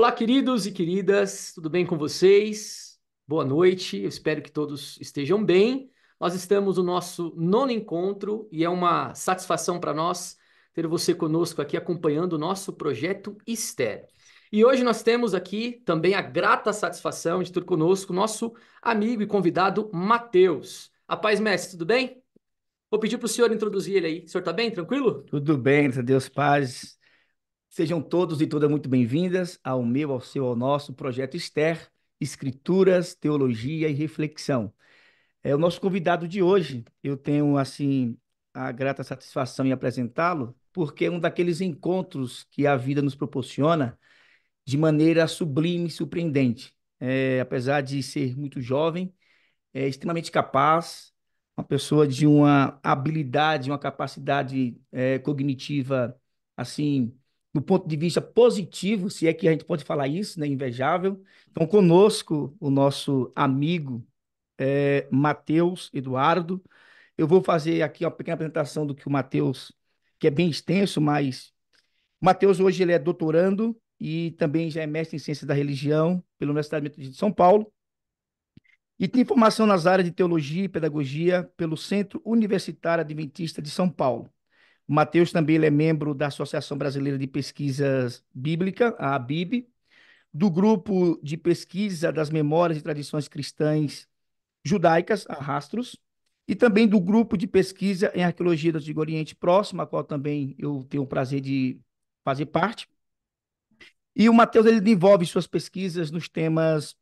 Olá, queridos e queridas, tudo bem com vocês? Boa noite, eu espero que todos estejam bem. Nós estamos no nosso nono encontro e é uma satisfação para nós ter você conosco aqui acompanhando o nosso projeto Esther. E hoje nós temos aqui também a grata satisfação de ter conosco o nosso amigo e convidado Mateus. A paz, mestre, tudo bem? Vou pedir para o senhor introduzir ele aí. O senhor está bem? Tranquilo? Tudo bem, graças a Deus, paz. Sejam todos e todas muito bem-vindas ao meu, ao seu, ao nosso projeto Esther, Escrituras, Teologia e Reflexão. É o nosso convidado de hoje. Eu tenho, assim, a grata satisfação em apresentá-lo, porque é um daqueles encontros que a vida nos proporciona de maneira sublime e surpreendente. Apesar de ser muito jovem, é extremamente capaz, uma pessoa de uma habilidade, uma capacidade cognitiva, assim, do ponto de vista positivo, se é que a gente pode falar isso, né, invejável. Então, conosco, o nosso amigo Matheus Eduardo. Eu vou fazer aqui uma pequena apresentação do que o Matheus, que é bem extenso, mas o Matheus hoje ele é doutorando e também já é mestre em Ciências da Religião pela Universidade Metodista de São Paulo. E tem formação nas áreas de teologia e pedagogia pelo Centro Universitário Adventista de São Paulo. O Matheus também ele é membro da Associação Brasileira de Pesquisas Bíblica, a ABIB, do Grupo de Pesquisa das Memórias e Tradições Cristãs Judaicas, a Rastros, e também do Grupo de Pesquisa em Arqueologia do Antigo Oriente Próximo, a qual também eu tenho o prazer de fazer parte. E o Matheus ele desenvolve suas pesquisas nos temas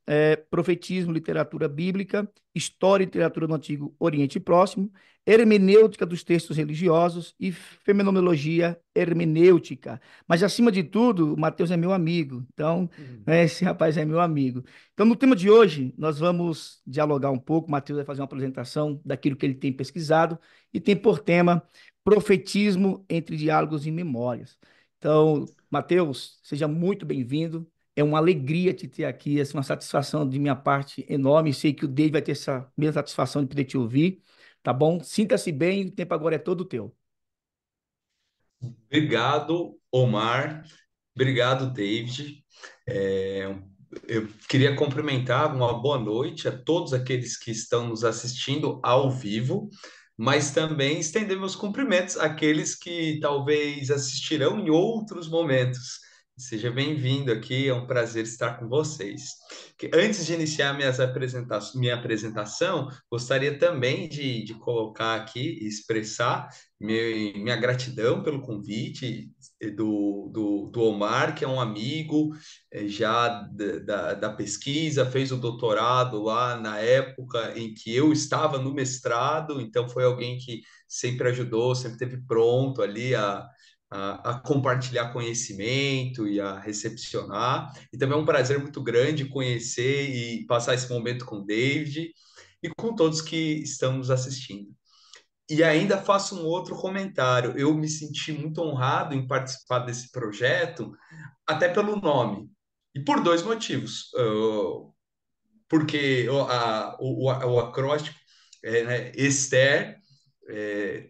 profetismo, literatura bíblica, história e literatura do Antigo Oriente Próximo, hermenêutica dos textos religiosos e fenomenologia hermenêutica. Mas, acima de tudo, o Matheus é meu amigo. Então, Uhum. esse rapaz é meu amigo. Então, no tema de hoje, nós vamos dialogar um pouco. O Matheus vai fazer uma apresentação daquilo que ele tem pesquisado e tem por tema profetismo entre diálogos e memórias. Então, Matheus, seja muito bem-vindo. É uma alegria te ter aqui, é uma satisfação de minha parte enorme. Sei que o Dave vai ter essa mesma satisfação de poder te ouvir, tá bom? Sinta-se bem, o tempo agora é todo teu. Obrigado, Omar. Obrigado, David. É, eu queria cumprimentar uma boa noite a todos aqueles que estão nos assistindo ao vivo, mas também estender meus cumprimentos àqueles que talvez assistirão em outros momentos. Seja bem-vindo aqui, é um prazer estar com vocês. Antes de iniciar minha apresentação, gostaria também de colocar aqui e expressar minha gratidão pelo convite do Omar, que é um amigo já da pesquisa, fez o doutorado lá na época em que eu estava no mestrado, então foi alguém que sempre ajudou, sempre esteve pronto ali a compartilhar conhecimento e a recepcionar. E também é um prazer muito grande conhecer e passar esse momento com o David e com todos que estamos assistindo. E ainda faço um outro comentário. Eu me senti muito honrado em participar desse projeto, até pelo nome. E por dois motivos. Porque o acróstico, né, Esther,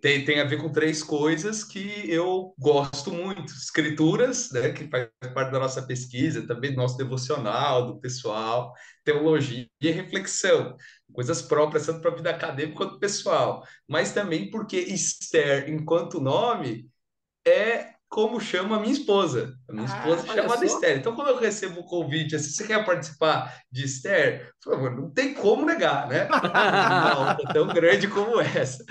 tem a ver com três coisas que eu gosto muito: escrituras, né, que faz parte da nossa pesquisa, também do nosso devocional, do pessoal, teologia e reflexão, coisas próprias tanto para a vida acadêmica quanto pessoal, mas também porque Esther, enquanto nome, é como chama a minha esposa. A minha Ah, esposa é olha chamada só. Esther. Então, quando eu recebo o convite, assim, você quer participar de Esther? Por favor, não tem como negar, né? Uma honra tão grande como essa,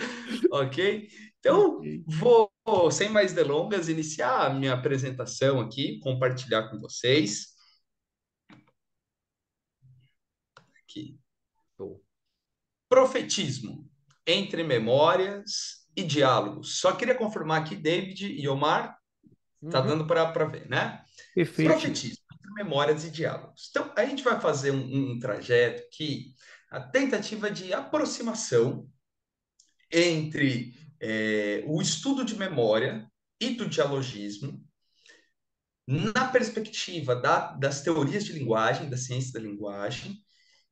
ok? Então, vou, sem mais delongas, iniciar a minha apresentação aqui, compartilhar com vocês. Aqui. Show. Profetismo entre memórias e diálogos. Só queria confirmar aqui, David e Omar, tá Uhum. dando para ver, né? Perfeito. Profetismo entre memórias e diálogos. Então, a gente vai fazer um trajeto aqui, a tentativa de aproximação entre o estudo de memória e do dialogismo, na perspectiva das teorias de linguagem, da ciência da linguagem,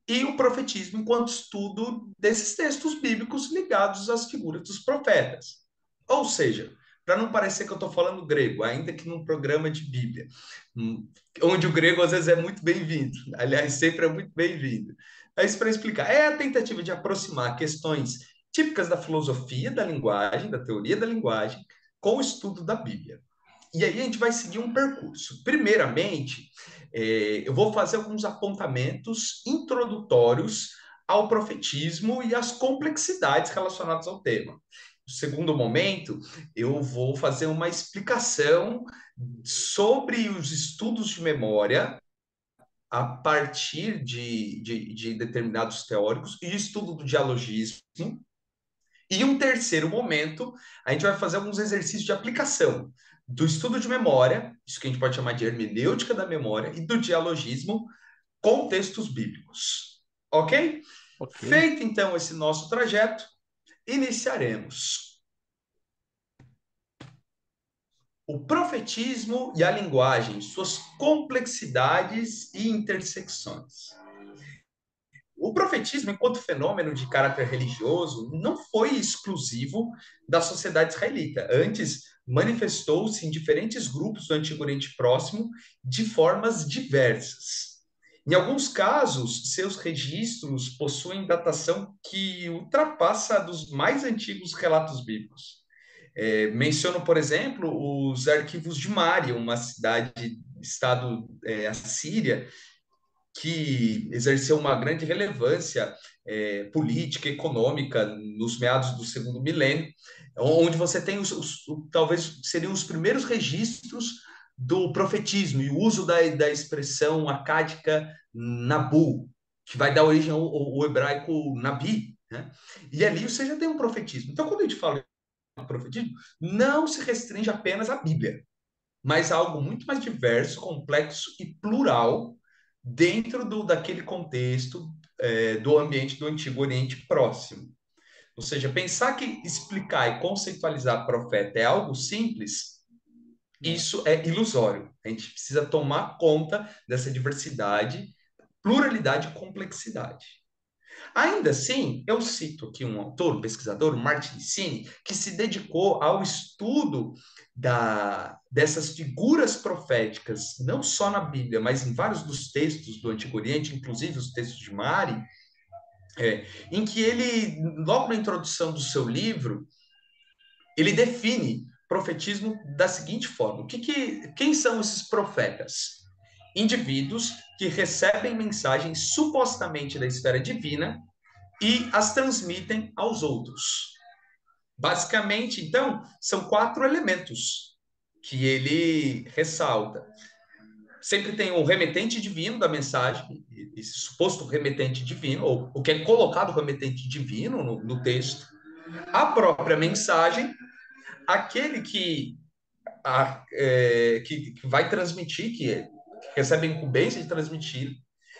e o profetismo enquanto estudo desses textos bíblicos ligados às figuras dos profetas. Ou seja, para não parecer que eu estou falando grego, ainda que num programa de Bíblia, onde o grego às vezes é muito bem-vindo, aliás, sempre é muito bem-vindo. Mas para explicar, é a tentativa de aproximar questões típicas da filosofia da linguagem, da teoria da linguagem, com o estudo da Bíblia. E aí a gente vai seguir um percurso. Primeiramente, eu vou fazer alguns apontamentos introdutórios ao profetismo e às complexidades relacionadas ao tema. No segundo momento, eu vou fazer uma explicação sobre os estudos de memória a partir de determinados teóricos e estudo do dialogismo. E um terceiro momento, a gente vai fazer alguns exercícios de aplicação do estudo de memória, isso que a gente pode chamar de hermenêutica da memória, e do dialogismo com textos bíblicos. Ok? Ok. Feito então esse nosso trajeto, iniciaremos. O profetismo e a linguagem, suas complexidades e intersecções. O profetismo, enquanto fenômeno de caráter religioso, não foi exclusivo da sociedade israelita. Antes, manifestou-se em diferentes grupos do Antigo Oriente Próximo de formas diversas. Em alguns casos, seus registros possuem datação que ultrapassa a dos mais antigos relatos bíblicos. Menciono, por exemplo, os arquivos de Mari, uma cidade-estado assíria, que exerceu uma grande relevância política, econômica nos meados do segundo milênio, onde você tem talvez seriam os primeiros registros do profetismo e o uso da expressão acádica Nabu, que vai dar origem ao hebraico Nabi, né? E ali você já tem um profetismo. Então, quando a gente fala de profetismo, não se restringe apenas à Bíblia, mas algo muito mais diverso, complexo e plural dentro daquele contexto do ambiente do Antigo Oriente Próximo. Ou seja, pensar que explicar e conceitualizar profeta é algo simples, isso é ilusório. A gente precisa tomar conta dessa diversidade, pluralidade e complexidade. Ainda assim, eu cito aqui um autor, um pesquisador, o Martin Sini, que se dedicou ao estudo dessas figuras proféticas, não só na Bíblia, mas em vários dos textos do Antigo Oriente, inclusive os textos de Mari, em que ele, logo na introdução do seu livro, ele define profetismo da seguinte forma: quem são esses profetas? Indivíduos que recebem mensagens supostamente da esfera divina e as transmitem aos outros. Basicamente, então, são 4 elementos que ele ressalta. Sempre tem o remetente divino da mensagem, esse suposto remetente divino, ou o que é colocado remetente divino no texto, a própria mensagem, aquele que vai transmitir, que recebe a incumbência de transmitir,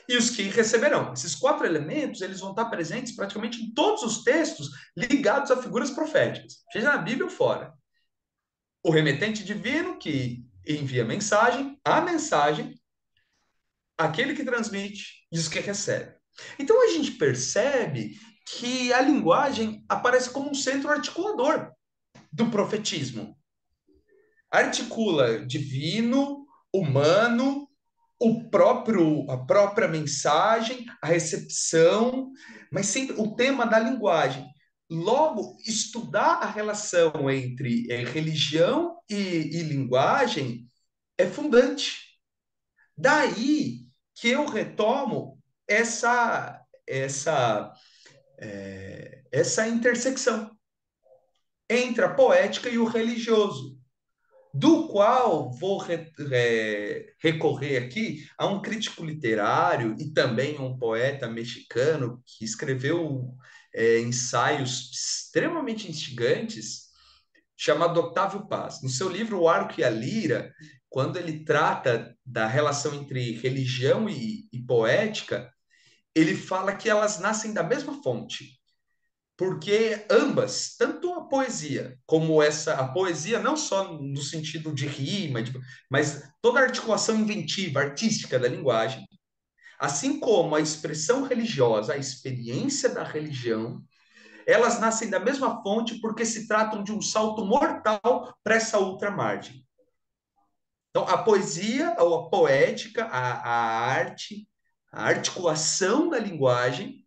e os que receberão. Esses 4 elementos, eles vão estar presentes praticamente em todos os textos ligados a figuras proféticas, seja na Bíblia ou fora. O remetente divino, que envia a mensagem, aquele que transmite e os que recebem. Então a gente percebe que a linguagem aparece como um centro articulador do profetismo. Articula divino, humano, a própria mensagem, a recepção, mas sempre o tema da linguagem. Logo, estudar a relação entre religião e linguagem é fundante. Daí que eu retomo essa intersecção entre a poética e o religioso, do qual vou recorrer aqui a um crítico literário e também um poeta mexicano que escreveu ensaios extremamente instigantes, chamado Octávio Paz. No seu livro O Arco e a Lira, quando ele trata da relação entre religião e poética, ele fala que elas nascem da mesma fonte, porque ambas, tanto a poesia como a poesia não só no sentido de rima, mas toda a articulação inventiva, artística da linguagem, assim como a expressão religiosa, a experiência da religião, elas nascem da mesma fonte porque se tratam de um salto mortal para essa outra margem. Então, a poesia, ou a poética, a arte, a articulação da linguagem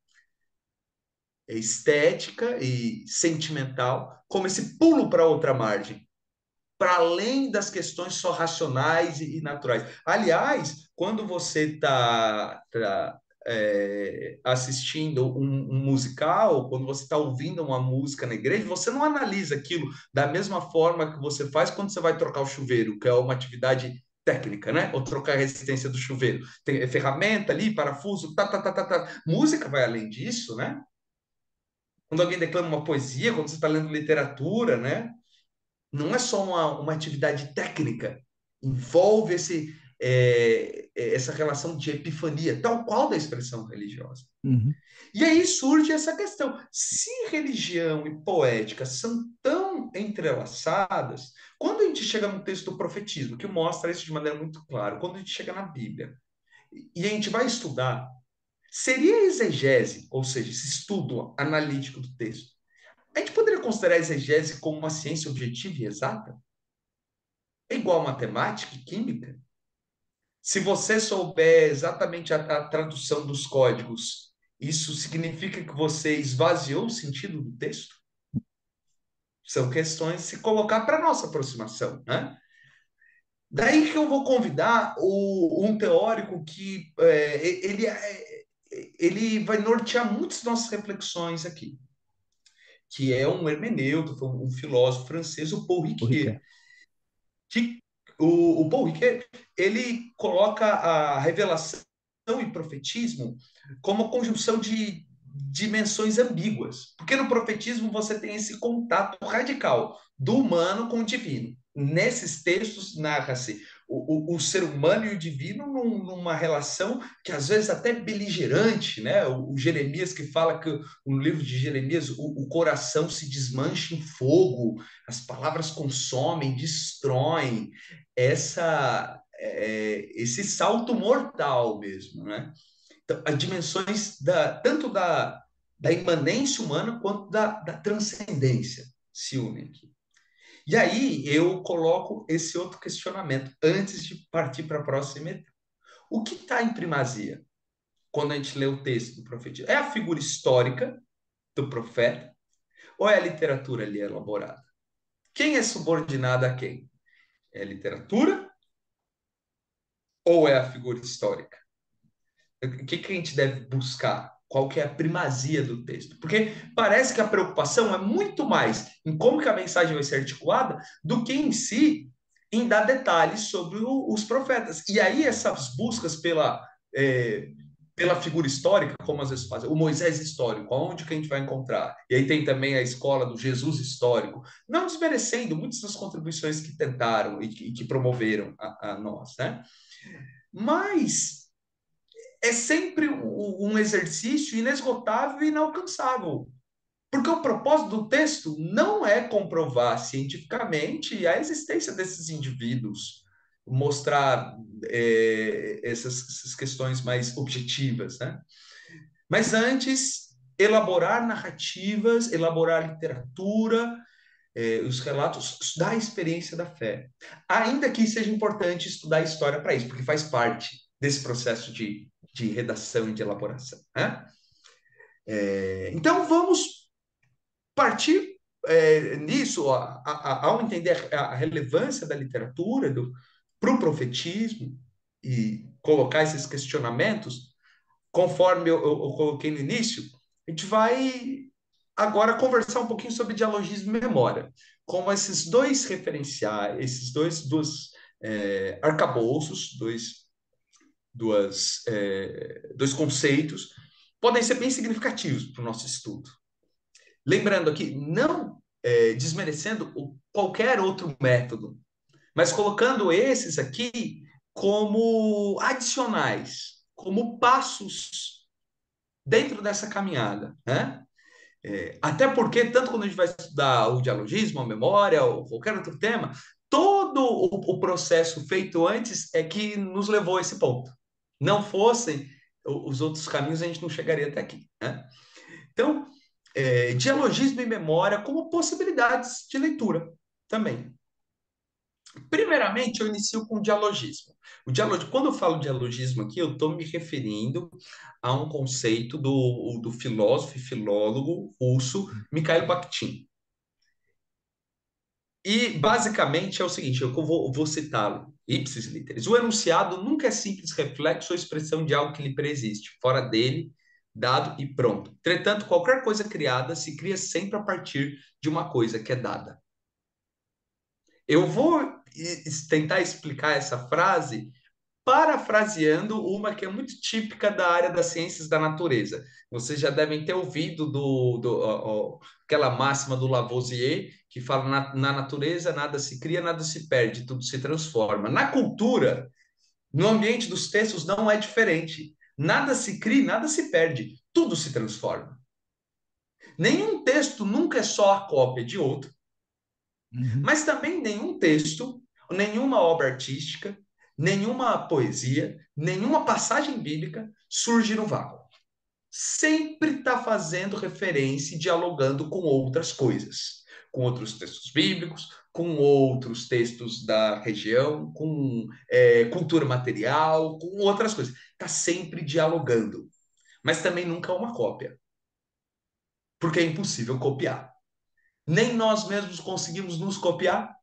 estética e sentimental, como esse pulo para outra margem, para além das questões só racionais e naturais. Aliás, quando você está assistindo um musical, quando você está ouvindo uma música na igreja, você não analisa aquilo da mesma forma que você faz quando você vai trocar o chuveiro, que é uma atividade técnica, né? Ou trocar a resistência do chuveiro. Tem ferramenta ali, parafuso, tá, tá, tá, tá, tá. Música vai além disso, né? Quando alguém declama uma poesia, quando você está lendo literatura, né? Não é só uma atividade técnica, envolve essa relação de epifania, tal qual da expressão religiosa. Uhum. E aí surge essa questão: se religião e poética são tão entrelaçadas, quando a gente chega no texto do profetismo, que mostra isso de maneira muito clara, quando a gente chega na Bíblia e a gente vai estudar, seria exegese, ou seja, esse estudo analítico do texto, a gente poderia considerar a exegese como uma ciência objetiva e exata? É igual matemática e química? Se você souber exatamente a tradução dos códigos, isso significa que você esvaziou o sentido do texto? São questões de se colocar para a nossa aproximação, né? Daí que eu vou convidar um teórico que ele vai nortear muitas nossas reflexões aqui, que é um hermeneuta, um filósofo francês, o Paul O Ricoeur, Riquet. que o Paul Ricoeur, ele coloca a revelação e profetismo como conjunção de dimensões ambíguas. Porque no profetismo você tem esse contato radical do humano com o divino. Nesses textos narra-se o ser humano e o divino numa relação que às vezes até beligerante, né? O Jeremias que fala que no livro de Jeremias o coração se desmancha em fogo, as palavras consomem, destroem esse salto mortal mesmo, né? Então, as dimensões tanto da imanência humana quanto da transcendência se unem aqui. E aí eu coloco esse outro questionamento antes de partir para a próxima etapa. O que está em primazia quando a gente lê o texto do profeta? É a figura histórica do profeta ou é a literatura ali elaborada? Quem é subordinado a quem? É a literatura ou é a figura histórica? O que a gente deve buscar? Qual que é a primazia do texto? Porque parece que a preocupação é muito mais em como que a mensagem vai ser articulada do que em si em dar detalhes sobre os profetas. E aí essas buscas pela figura histórica, como às vezes fazem, o Moisés histórico, aonde que a gente vai encontrar? E aí tem também a escola do Jesus histórico, não desmerecendo muitas das contribuições que tentaram e que promoveram a nós, né? Mas é sempre um exercício inesgotável e inalcançável. Porque o propósito do texto não é comprovar cientificamente a existência desses indivíduos, mostrar essas questões mais objetivas, né? Mas antes, elaborar narrativas, elaborar literatura, os relatos da experiência da fé. Ainda que seja importante estudar a história para isso, porque faz parte desse processo de redação e de elaboração, né? Então, vamos partir nisso, ao entender a relevância da literatura para o profetismo e colocar esses questionamentos, conforme eu coloquei no início, a gente vai agora conversar um pouquinho sobre dialogismo e memória, como esses dois referenciais, esses dois arcabouços, dois conceitos, podem ser bem significativos para o nosso estudo. Lembrando aqui, não desmerecendo qualquer outro método, mas colocando esses aqui como adicionais, como passos dentro dessa caminhada, né? Até porque, tanto quando a gente vai estudar o dialogismo, a memória, ou qualquer outro tema, todo o processo feito antes é que nos levou a esse ponto. Não fossem os outros caminhos, a gente não chegaria até aqui, né? Então, dialogismo e memória como possibilidades de leitura também. Primeiramente, eu inicio com o dialogismo. Quando eu falo dialogismo aqui, eu estou me referindo a um conceito do filósofo e filólogo russo Mikhail Bakhtin. E, basicamente, é o seguinte, eu vou citá-lo, ipsis literis. O enunciado nunca é simples reflexo ou expressão de algo que lhe preexiste, fora dele, dado e pronto. Entretanto, qualquer coisa criada se cria sempre a partir de uma coisa que é dada. Eu vou tentar explicar essa frase parafraseando uma que é muito típica da área das ciências da natureza. Vocês já devem ter ouvido aquela máxima do Lavoisier, que fala na natureza nada se cria, nada se perde, tudo se transforma. Na cultura, no ambiente dos textos, não é diferente. Nada se cria, nada se perde, tudo se transforma. Nenhum texto nunca é só a cópia de outro, Uhum. mas também nenhum texto, nenhuma obra artística, nenhuma poesia, nenhuma passagem bíblica surge no vácuo. Sempre está fazendo referência e dialogando com outras coisas, com outros textos bíblicos, com outros textos da região, com cultura material, com outras coisas. Está sempre dialogando, mas também nunca é uma cópia, porque é impossível copiar. Nem nós mesmos conseguimos nos copiar.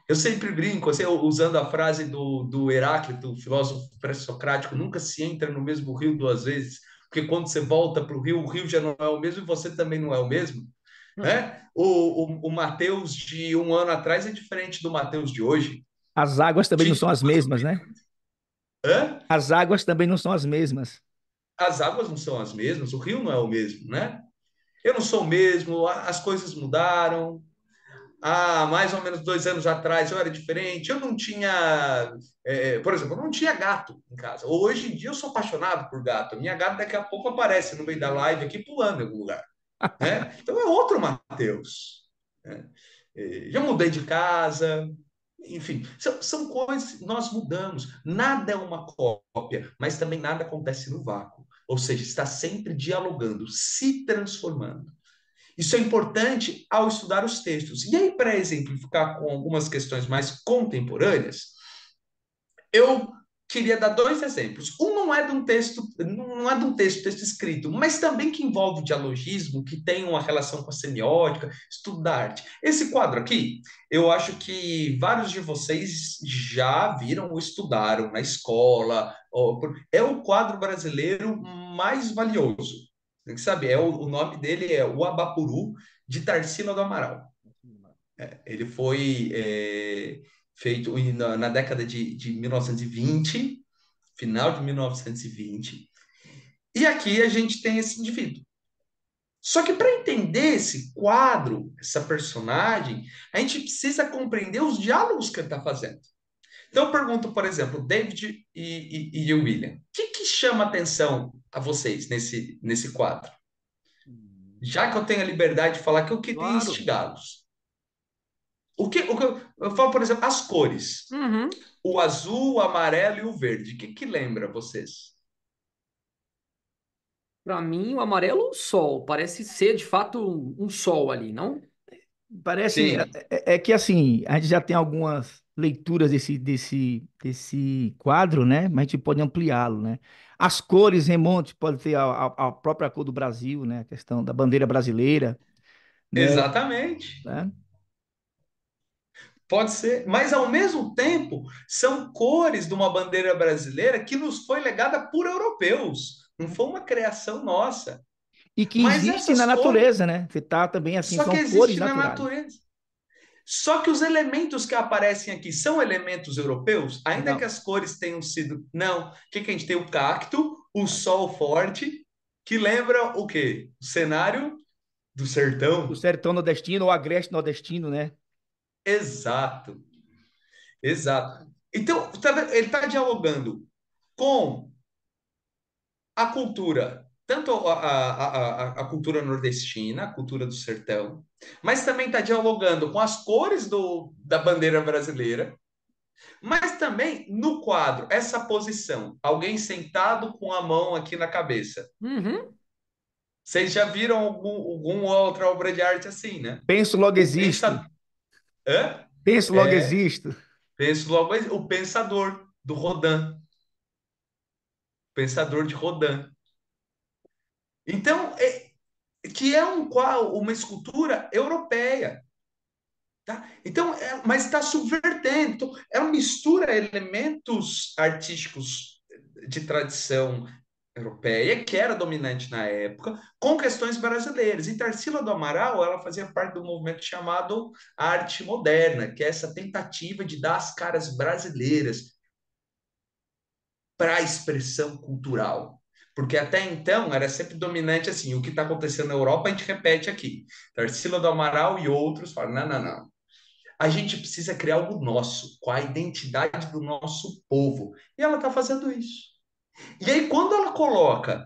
Eu sempre brinco, assim, usando a frase do Heráclito, o filósofo pré-socrático, nunca se entra no mesmo rio duas vezes, porque quando você volta para o rio já não é o mesmo e você também não é o mesmo. Né? O Mateus de um ano atrás é diferente do Mateus de hoje. As águas também não são as Títulos mesmas, né? Hã? As águas também não são as mesmas. As águas não são as mesmas, o rio não é o mesmo, né? Eu não sou o mesmo, as coisas mudaram, há mais ou menos 2 anos atrás eu era diferente. Eu não tinha, por exemplo, eu não tinha gato em casa. Hoje em dia eu sou apaixonado por gato. A minha gata daqui a pouco aparece no meio da live aqui pulando em algum lugar, né? Então é outro Mateus. Né? Já mudei de casa, enfim, são coisas que nós mudamos. Nada é uma cópia, mas também nada acontece no vácuo. Ou seja, está sempre dialogando, se transformando. Isso é importante ao estudar os textos. E aí, para exemplificar com algumas questões mais contemporâneas, eu queria dar dois exemplos. Um não é de um texto, não é de um texto escrito, mas também que envolve dialogismo, que tem uma relação com a semiótica, estudo da arte. Esse quadro aqui, eu acho que vários de vocês já viram ou estudaram na escola. É o quadro brasileiro mais valioso. Tem que saber, o nome dele é O Abapuru, de Tarsila do Amaral. Ele foi feito na década de 1920, final de 1920, e aqui a gente tem esse indivíduo. Só que para entender esse quadro, essa personagem, a gente precisa compreender os diálogos que ele está fazendo. Então eu pergunto, por exemplo, David e o William, o que chama atenção a vocês nesse quadro? Já que eu tenho a liberdade de falar que eu queria Claro. instigá-los. Eu falo, por exemplo, as cores. Uhum. O azul, o amarelo e o verde. O que lembra vocês? Para mim, o amarelo é um sol. Parece ser, de fato, um sol ali, não? Parece, Sim, é que assim, a gente já tem algumas leituras desse quadro, né? Mas a gente pode ampliá-lo, né? As cores remonte, pode ter a própria cor do Brasil, né? A questão da bandeira brasileira, né? exatamente. Né? Pode ser, mas ao mesmo tempo são cores de uma bandeira brasileira que nos foi legada por europeus. Não foi uma criação nossa. E que Mas existe na essas cores, natureza, né? Você tá também assim, só que são cores existe na naturais. natureza. Só que os elementos que aparecem aqui são elementos europeus, ainda que Não, as cores tenham sido. Não. O que a gente tem? O cacto, o sol forte, que lembra o quê? O cenário do o sertão. sertão nordestino ou agreste nordestino, né? Exato, exato. Então, ele está dialogando com a cultura, tanto a cultura nordestina, a cultura do sertão, mas também está dialogando com as cores da bandeira brasileira. Mas também no quadro, essa posição, alguém sentado com a mão aqui na cabeça. Uhum. Vocês já viram alguma outra obra de arte assim, né? Penso, logo O existo. pensa... Hã? Penso, logo É, existo. penso logo, o Pensador, do Rodin. Pensador de Rodin. Então, que é uma escultura europeia. Tá? Então, mas está subvertendo. Então, é uma mistura elementos artísticos de tradição europeia, que era dominante na época, com questões brasileiras. E Tarsila do Amaral, ela fazia parte do movimento chamado arte moderna, que é essa tentativa de dar as caras brasileiras para a expressão cultural. Porque até então era sempre dominante assim, o que está acontecendo na Europa a gente repete aqui. Tarsila do Amaral e outros falam, não, não, não. A gente precisa criar algo nosso, com a identidade do nosso povo. E ela está fazendo isso. E aí, quando ela coloca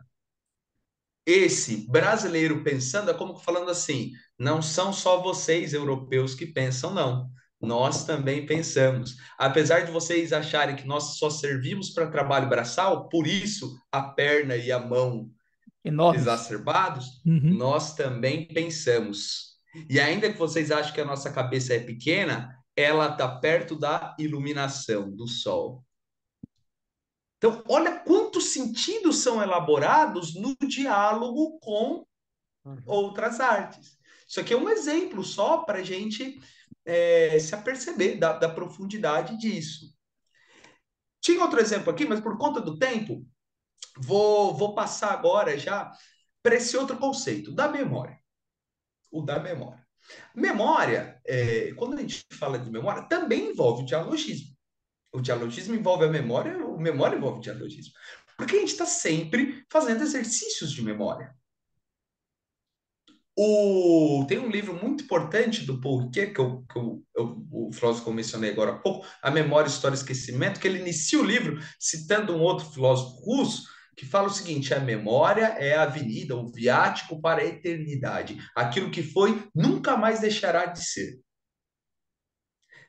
esse brasileiro pensando, é como falando assim: não são só vocês, europeus, que pensam, não. Nós também pensamos. Apesar de vocês acharem que nós só servimos para trabalho braçal, por isso a perna e a mão Enormes. exacerbados, Uhum. nós também pensamos. E ainda que vocês achem que a nossa cabeça é pequena, ela está perto da iluminação do sol. Então, olha quantos sentidos são elaborados no diálogo com Uhum. outras artes. Isso aqui é um exemplo só para a gente se aperceber da profundidade disso. Tinha outro exemplo aqui, mas por conta do tempo, vou passar agora já para esse outro conceito, da memória. O da memória. Memória, quando a gente fala de memória, também envolve o dialogismo. O dialogismo envolve a memória, o memória envolve o dialogismo. Porque a gente está sempre fazendo exercícios de memória. Tem um livro muito importante do Paul Ricoeur, o filósofo que eu mencionei agora há pouco, A Memória, História e Esquecimento, que ele inicia o livro citando um outro filósofo russo, que fala o seguinte: a memória é a avenida, o viático para a eternidade. Aquilo que foi nunca mais deixará de ser.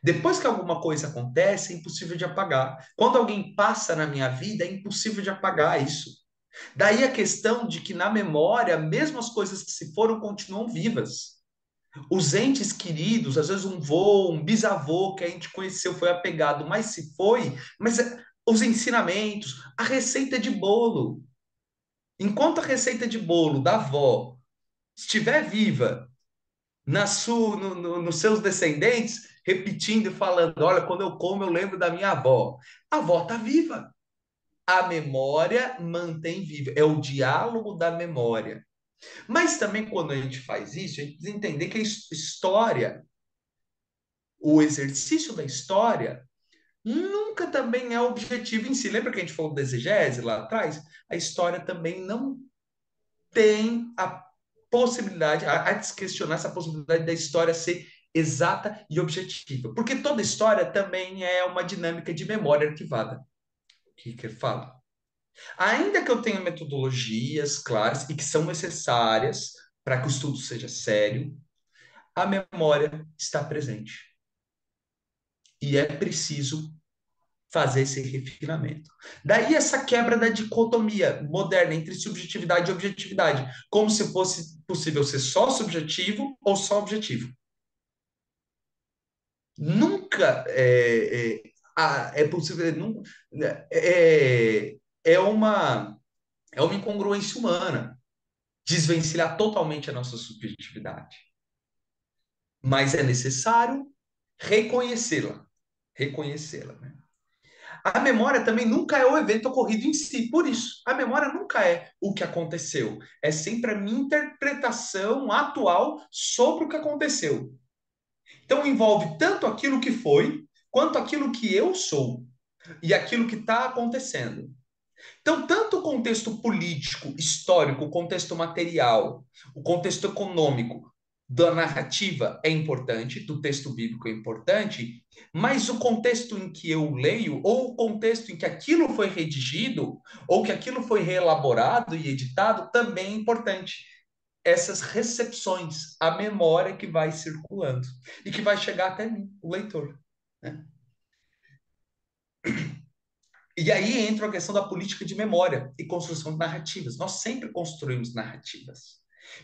Depois que alguma coisa acontece, é impossível de apagar. Quando alguém passa na minha vida, é impossível de apagar isso. Daí a questão de que na memória, mesmo as coisas que se foram continuam vivas. Os entes queridos, às vezes um vô, um bisavô que a gente conheceu foi apegado, mas se foi, mas os ensinamentos, a receita de bolo. Enquanto a receita de bolo da avó estiver viva nos seus descendentes, repetindo e falando: olha, quando eu como, eu lembro da minha avó. A avó está viva. A memória mantém viva. É o diálogo da memória. Mas também, quando a gente faz isso, a gente precisa entender que a história, o exercício da história, nunca também é objetivo em si. Lembra que a gente falou da exegese lá atrás? A história também não tem a possibilidade, a de se questionar essa possibilidade da história ser exata e objetiva. Porque toda história também é uma dinâmica de memória arquivada. O que fala? Ainda que eu tenha metodologias claras e que são necessárias para que o estudo seja sério, a memória está presente. E é preciso fazer esse refinamento. Daí essa quebra da dicotomia moderna entre subjetividade e objetividade, como se fosse possível ser só subjetivo ou só objetivo. Nunca é possível, é, é uma é uma incongruência humana desvencilhar totalmente a nossa subjetividade. Mas é necessário reconhecê-la. Reconhecê-la, né? A memória também nunca é o evento ocorrido em si. Por isso, a memória nunca é o que aconteceu. É sempre a minha interpretação atual sobre o que aconteceu. Então, envolve tanto aquilo que foi, quanto aquilo que eu sou e aquilo que está acontecendo. Então, tanto o contexto político, histórico, o contexto material, o contexto econômico da narrativa é importante, do texto bíblico é importante, mas o contexto em que eu leio, ou o contexto em que aquilo foi redigido, ou que aquilo foi reelaborado e editado, também é importante. Essas recepções, a memória que vai circulando e que vai chegar até mim, o leitor. Né? E aí entra a questão da política de memória e construção de narrativas. Nós sempre construímos narrativas.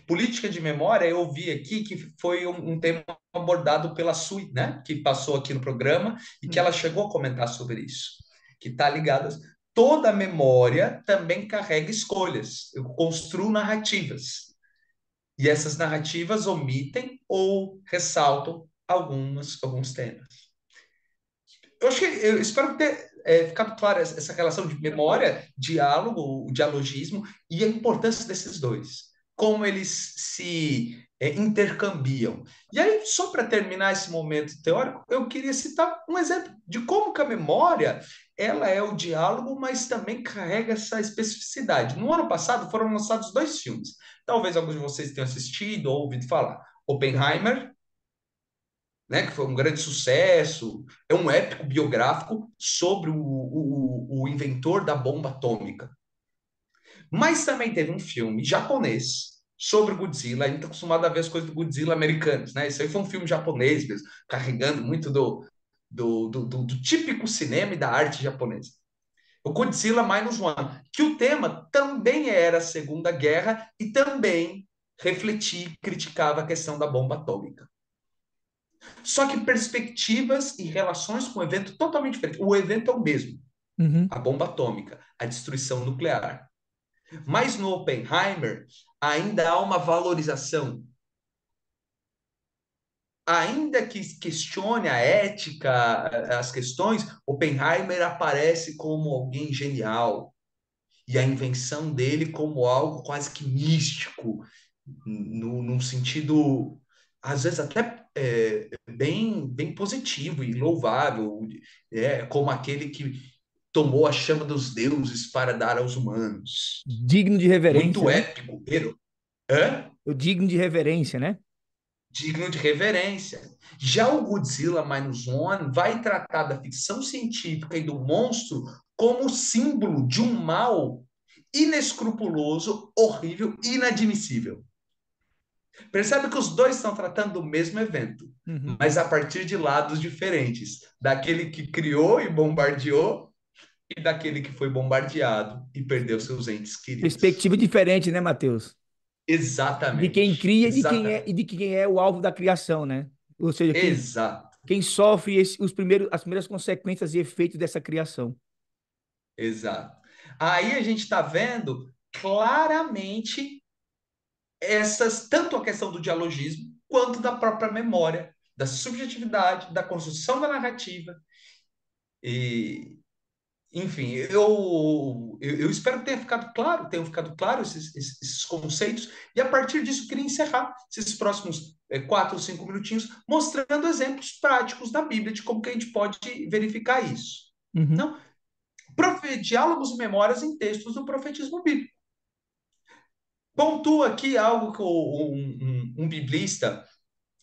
Política de memória, eu vi aqui que foi um tema abordado pela Sui, né? Que passou aqui no programa e que ela chegou a comentar sobre isso, que está ligada. Toda memória também carrega escolhas. Eu construo narrativas. E essas narrativas omitem ou ressaltam alguns temas. Eu espero ter ficado clara essa relação de memória, diálogo, o dialogismo e a importância desses dois, como eles se intercambiam. E aí, só para terminar esse momento teórico, eu queria citar um exemplo de como que a memória ela é o diálogo, mas também carrega essa especificidade. No ano passado foram lançados dois filmes. Talvez alguns de vocês tenham assistido ou ouvido falar. Oppenheimer, né, que foi um grande sucesso, é um épico biográfico sobre o inventor da bomba atômica. Mas também teve um filme japonês sobre o Godzilla. A gente está acostumado a ver as coisas do Godzilla americanos, né? Isso aí foi um filme japonês mesmo, carregando muito do típico cinema e da arte japonesa. O Godzilla Minus One, que o tema também era a Segunda Guerra e também refletia e criticava a questão da bomba atômica. Só que perspectivas e relações com o evento totalmente diferentes. O evento é o mesmo, Uhum. a bomba atômica, a destruição nuclear. Mas no Oppenheimer ainda há uma valorização. Ainda que questione a ética, as questões, Oppenheimer aparece como alguém genial. E a invenção dele como algo quase que místico, num sentido, às vezes até bem positivo e louvável, como aquele que tomou a chama dos deuses para dar aos humanos. Digno de reverência, Muito né? épico, hã? O digno de reverência, né? Digno de reverência. Já o Godzilla Minus One vai tratar da ficção científica e do monstro como símbolo de um mal inescrupuloso, horrível, inadmissível. Percebe que os dois estão tratando do mesmo evento, Uhum. mas a partir de lados diferentes. Daquele que criou e bombardeou e daquele que foi bombardeado e perdeu seus entes queridos. Perspectiva diferente, né, Matheus? De quem Exatamente. cria e Exatamente. de quem é o alvo da criação, né? Ou seja, Exato. quem sofre as primeiras consequências e efeitos dessa criação. Exato. Aí a gente está vendo claramente tanto a questão do dialogismo quanto da própria memória, da subjetividade, da construção da narrativa. E, enfim, eu espero que tenham ficado claro esses conceitos, e a partir disso eu queria encerrar esses próximos 4 ou 5 minutinhos mostrando exemplos práticos da Bíblia de como que a gente pode verificar isso. Uhum. Não? Diálogos e memórias em textos do profetismo bíblico. Pontua aqui algo que um biblista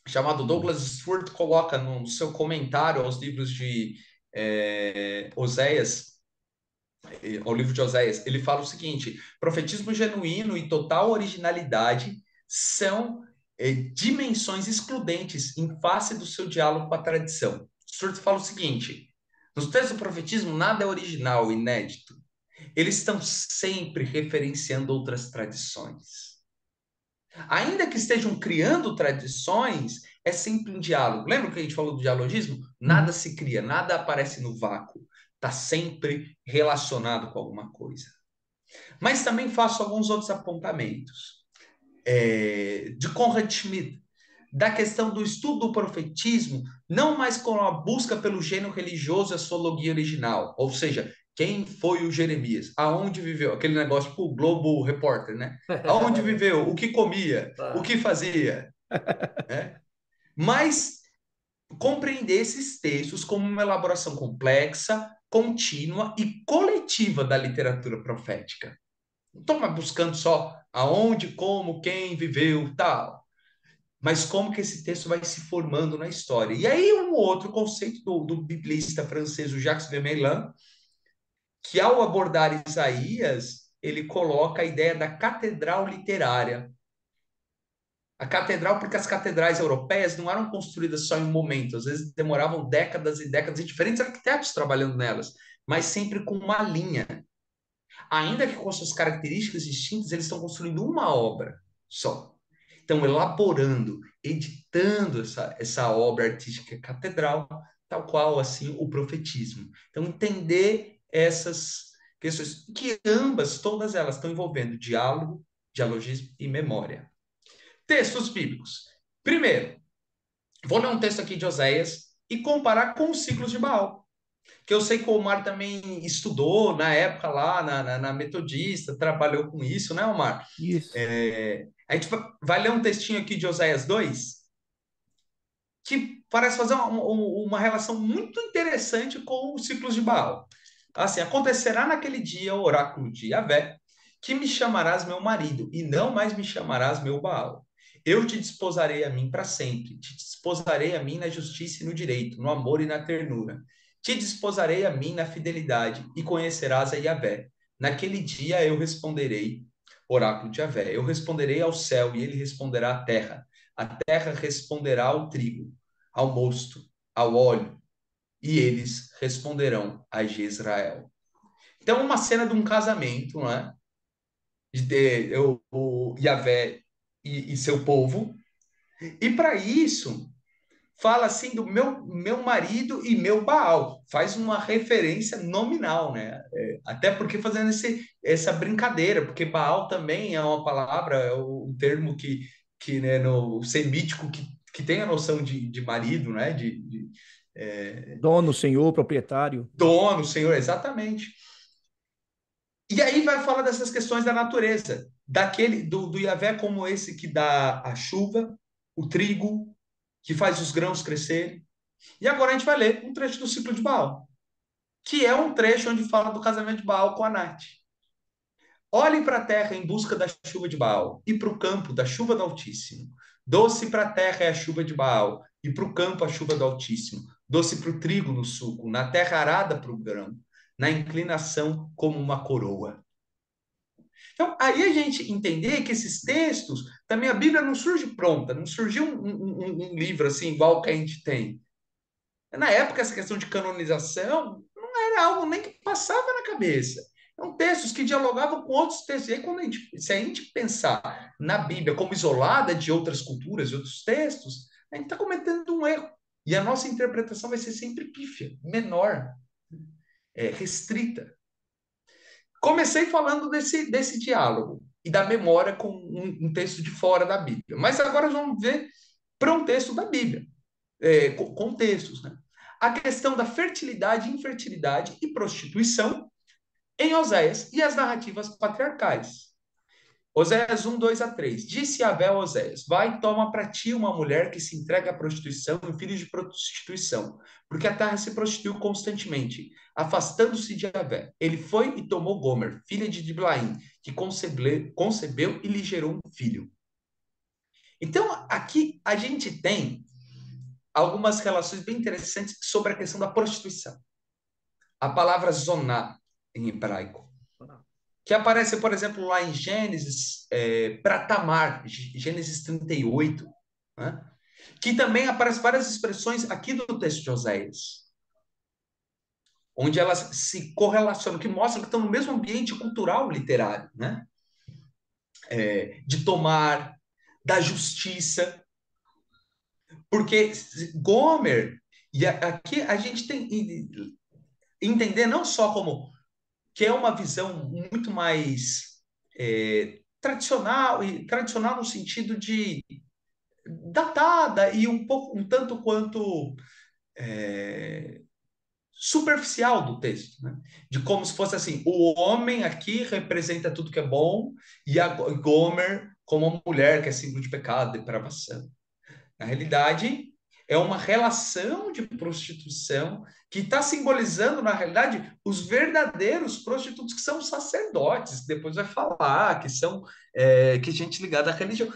chamado Douglas Stewart coloca no seu comentário aos livros de Oséias, ao livro de Oséias. Ele fala o seguinte: profetismo genuíno e total originalidade são dimensões excludentes em face do seu diálogo com a tradição. Stewart fala o seguinte: nos textos do profetismo nada é original, inédito. Eles estão sempre referenciando outras tradições. Ainda que estejam criando tradições, é sempre um diálogo. Lembra que a gente falou do dialogismo? Nada Uhum. se cria, nada aparece no vácuo. Está sempre relacionado com alguma coisa. Mas também faço alguns outros apontamentos. De Conrad Schmidt, da questão do estudo do profetismo, não mais com a busca pelo gênero religioso e a sua logia original, ou seja, quem foi o Jeremias, aonde viveu, aquele negócio tipo o Globo Repórter, né? Aonde viveu, o que comia, o Tá. que fazia, né? Mas compreender esses textos como uma elaboração complexa, contínua e coletiva da literatura profética. Não estou mais buscando só aonde, como, quem viveu, tal, mas como que esse texto vai se formando na história. E aí um outro conceito do biblista francês, o Jacques Vermeulen, que ao abordar Isaías, ele coloca a ideia da catedral literária. A catedral, porque as catedrais europeias não eram construídas só em um momento, às vezes demoravam décadas e décadas e diferentes arquitetos trabalhando nelas, mas sempre com uma linha. Ainda que com suas características distintas, eles estão construindo uma obra só. Então, elaborando, editando essa obra artística catedral, tal qual, assim, o profetismo. Então, entender essas questões, que ambas, todas elas, estão envolvendo diálogo, dialogismo e memória. Textos bíblicos. Primeiro, vou ler um texto aqui de Oséias e comparar com os ciclos de Baal, que eu sei que o Omar também estudou na época lá, na Metodista, trabalhou com isso, né, Omar? Isso. A gente vai ler um textinho aqui de Oséias 2, que parece fazer uma relação muito interessante com os ciclos de Baal. Assim, acontecerá naquele dia, o oráculo de Yahvé, que me chamarás meu marido, e não mais me chamarás meu Baal. Eu te desposarei a mim para sempre, te desposarei a mim na justiça e no direito, no amor e na ternura. Te desposarei a mim na fidelidade, e conhecerás a Yahvé. Naquele dia eu responderei, oráculo de Yahvé, eu responderei ao céu, e ele responderá à terra. A terra responderá ao trigo, ao mosto, ao óleo, e eles responderão a Jezrael. Então, uma cena de um casamento, né? O Yahvé e seu povo. E para isso, fala assim do meu marido e meu Baal. Faz uma referência nominal, né? Até porque fazendo essa brincadeira, porque Baal também é uma palavra, é um termo que né, no semítico que tem a noção de marido, né? Dono, senhor, proprietário. Dono, senhor, exatamente. E aí vai falar dessas questões da natureza, do Yahvé como esse que dá a chuva, o trigo, que faz os grãos crescerem. E agora a gente vai ler um trecho do ciclo de Baal, que é um trecho onde fala do casamento de Baal com a Nath. Olhem para a terra em busca da chuva de Baal, e para o campo da chuva do Altíssimo. Doce para a terra é a chuva de Baal, e para o campo a chuva do Altíssimo. Doce para o trigo no suco, na terra arada para o grão, na inclinação como uma coroa. Então, aí a gente entender que esses textos, também a Bíblia não surge pronta, não surgiu um livro assim, igual que a gente tem. Na época, essa questão de canonização não era algo nem que passava na cabeça. São textos que dialogavam com outros textos. E aí, se a gente pensar na Bíblia como isolada de outras culturas e outros textos, a gente está cometendo um erro. E a nossa interpretação vai ser sempre pífia, menor, restrita. Comecei falando desse diálogo e da memória com um texto de fora da Bíblia. Mas agora vamos ver para um texto da Bíblia, com textos, né? A questão da fertilidade, infertilidade e prostituição em Oséias e as narrativas patriarcais. Oséias 1, 2 a 3. Disse Yahvé a Oséias: vai, toma para ti uma mulher que se entrega à prostituição e filhos de prostituição, porque a terra se prostituiu constantemente, afastando-se de Yahvé. Ele foi e tomou Gomer, filha de Diblaim, que concebeu e lhe gerou um filho. Então, aqui a gente tem algumas relações bem interessantes sobre a questão da prostituição. A palavra zoná, em hebraico, que aparece, por exemplo, lá em Gênesis, para Tamar, Gênesis 38, né? Que também aparece várias expressões aqui do texto de Oséias, onde elas se correlacionam, que mostram que estão no mesmo ambiente cultural literário, né? De tomar, da justiça, porque Gomer, e aqui a gente tem entender não só como que é uma visão muito mais tradicional no sentido de datada e um tanto quanto superficial do texto, né? De como se fosse assim, o homem aqui representa tudo que é bom e a Gomer como uma mulher que é símbolo de pecado, depravação. Na realidade, é uma relação de prostituição que está simbolizando, na realidade, os verdadeiros prostitutos, que são sacerdotes, que depois vai falar, que são que gente ligada à religião.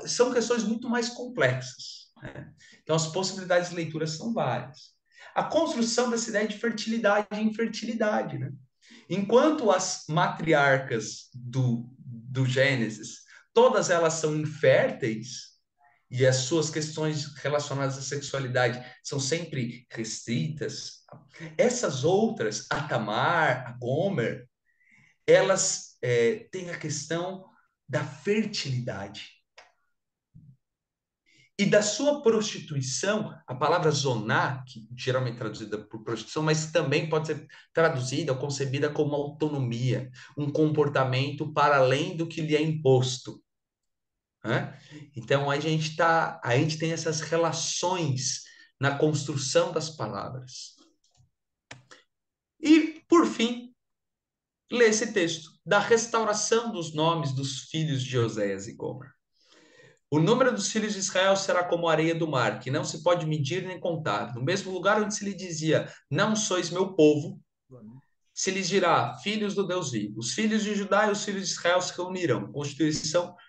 São questões muito mais complexas, né? Então, as possibilidades de leitura são várias. A construção dessa ideia de fertilidade e infertilidade, né? Enquanto as matriarcas do Gênesis, todas elas são inférteis, e as suas questões relacionadas à sexualidade são sempre restritas, essas outras, a Tamar, a Gomer, elas têm a questão da fertilidade. e da sua prostituição, a palavra zonar, que geralmente é traduzida por prostituição, mas também pode ser traduzida ou concebida como autonomia, um comportamento para além do que lhe é imposto. Né? Então a gente tem essas relações na construção das palavras. E, por fim, lê esse texto da restauração dos nomes dos filhos de Oséias e Gomer. O número dos filhos de Israel será como a areia do mar, que não se pode medir nem contar. No mesmo lugar onde se lhe dizia, não sois meu povo, se lhes dirá, filhos do Deus vivo. Os filhos de Judá e os filhos de Israel se reunirão,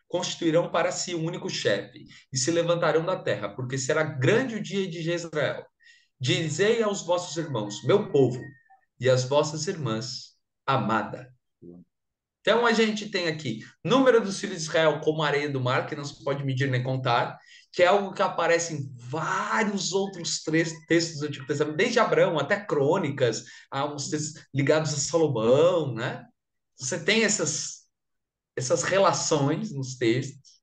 constituirão para si um único chefe, e se levantarão da terra, porque será grande o dia de Jezreel. Dizei aos vossos irmãos, meu povo, e às vossas irmãs, amada. Então a gente tem aqui número dos filhos de Israel como a areia do mar, que não se pode medir nem contar, que é algo que aparece em vários outros textos do Antigo Testamento, desde Abraão até Crônicas, há uns textos ligados a Salomão, né? Você tem essas relações nos textos.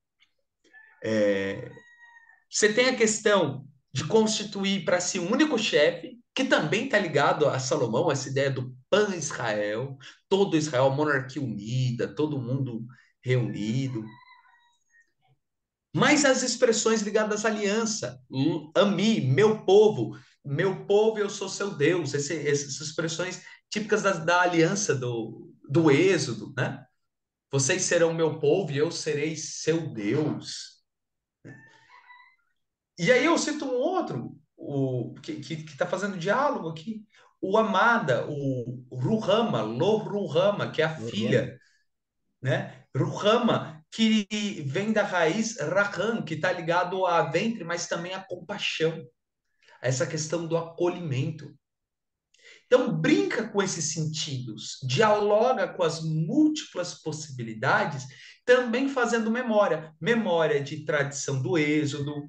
Você tem a questão de constituir para si um único chefe, que também está ligado a Salomão, essa ideia do pan-Israel, todo Israel, monarquia unida, todo mundo reunido. Mas as expressões ligadas à aliança, ami, meu povo, eu sou seu Deus, essas expressões típicas da aliança do Êxodo, né? Vocês serão meu povo e eu serei seu Deus. E aí eu cito um outro, que está fazendo diálogo aqui, o Amada, o Ruhama, Lo Ruhama, que é a filha, né? Ruhama, que vem da raiz Raham, que está ligado a ventre, mas também a compaixão, a essa questão do acolhimento. Então, brinca com esses sentidos, dialoga com as múltiplas possibilidades, também fazendo memória. Memória de tradição do Êxodo,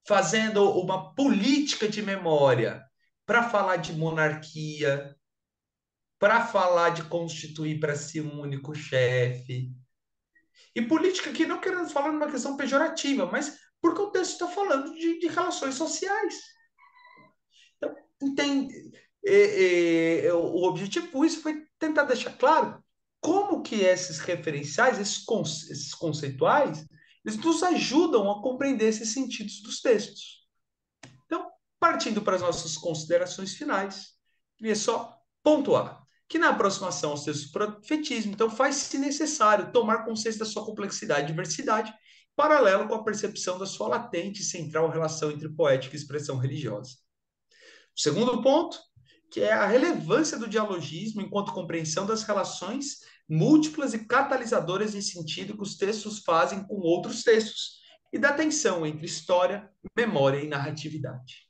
fazendo uma política de memória para falar de monarquia, para falar de constituir para si um único chefe. E política aqui não querendo falar numa questão pejorativa, mas porque o texto está falando de relações sociais. Então, entende? O objetivo com isso foi tentar deixar claro como que esses referenciais, esses conceituais, eles nos ajudam a compreender esses sentidos dos textos. Então, partindo para as nossas considerações finais, queria só pontuar que na aproximação aos textos do profetismo, então faz-se necessário tomar consciência da sua complexidade e diversidade, paralelo com a percepção da sua latente e central relação entre poética e expressão religiosa. O segundo ponto, que é a relevância do dialogismo enquanto compreensão das relações múltiplas e catalisadoras de sentido que os textos fazem com outros textos, e da tensão entre história, memória e narratividade.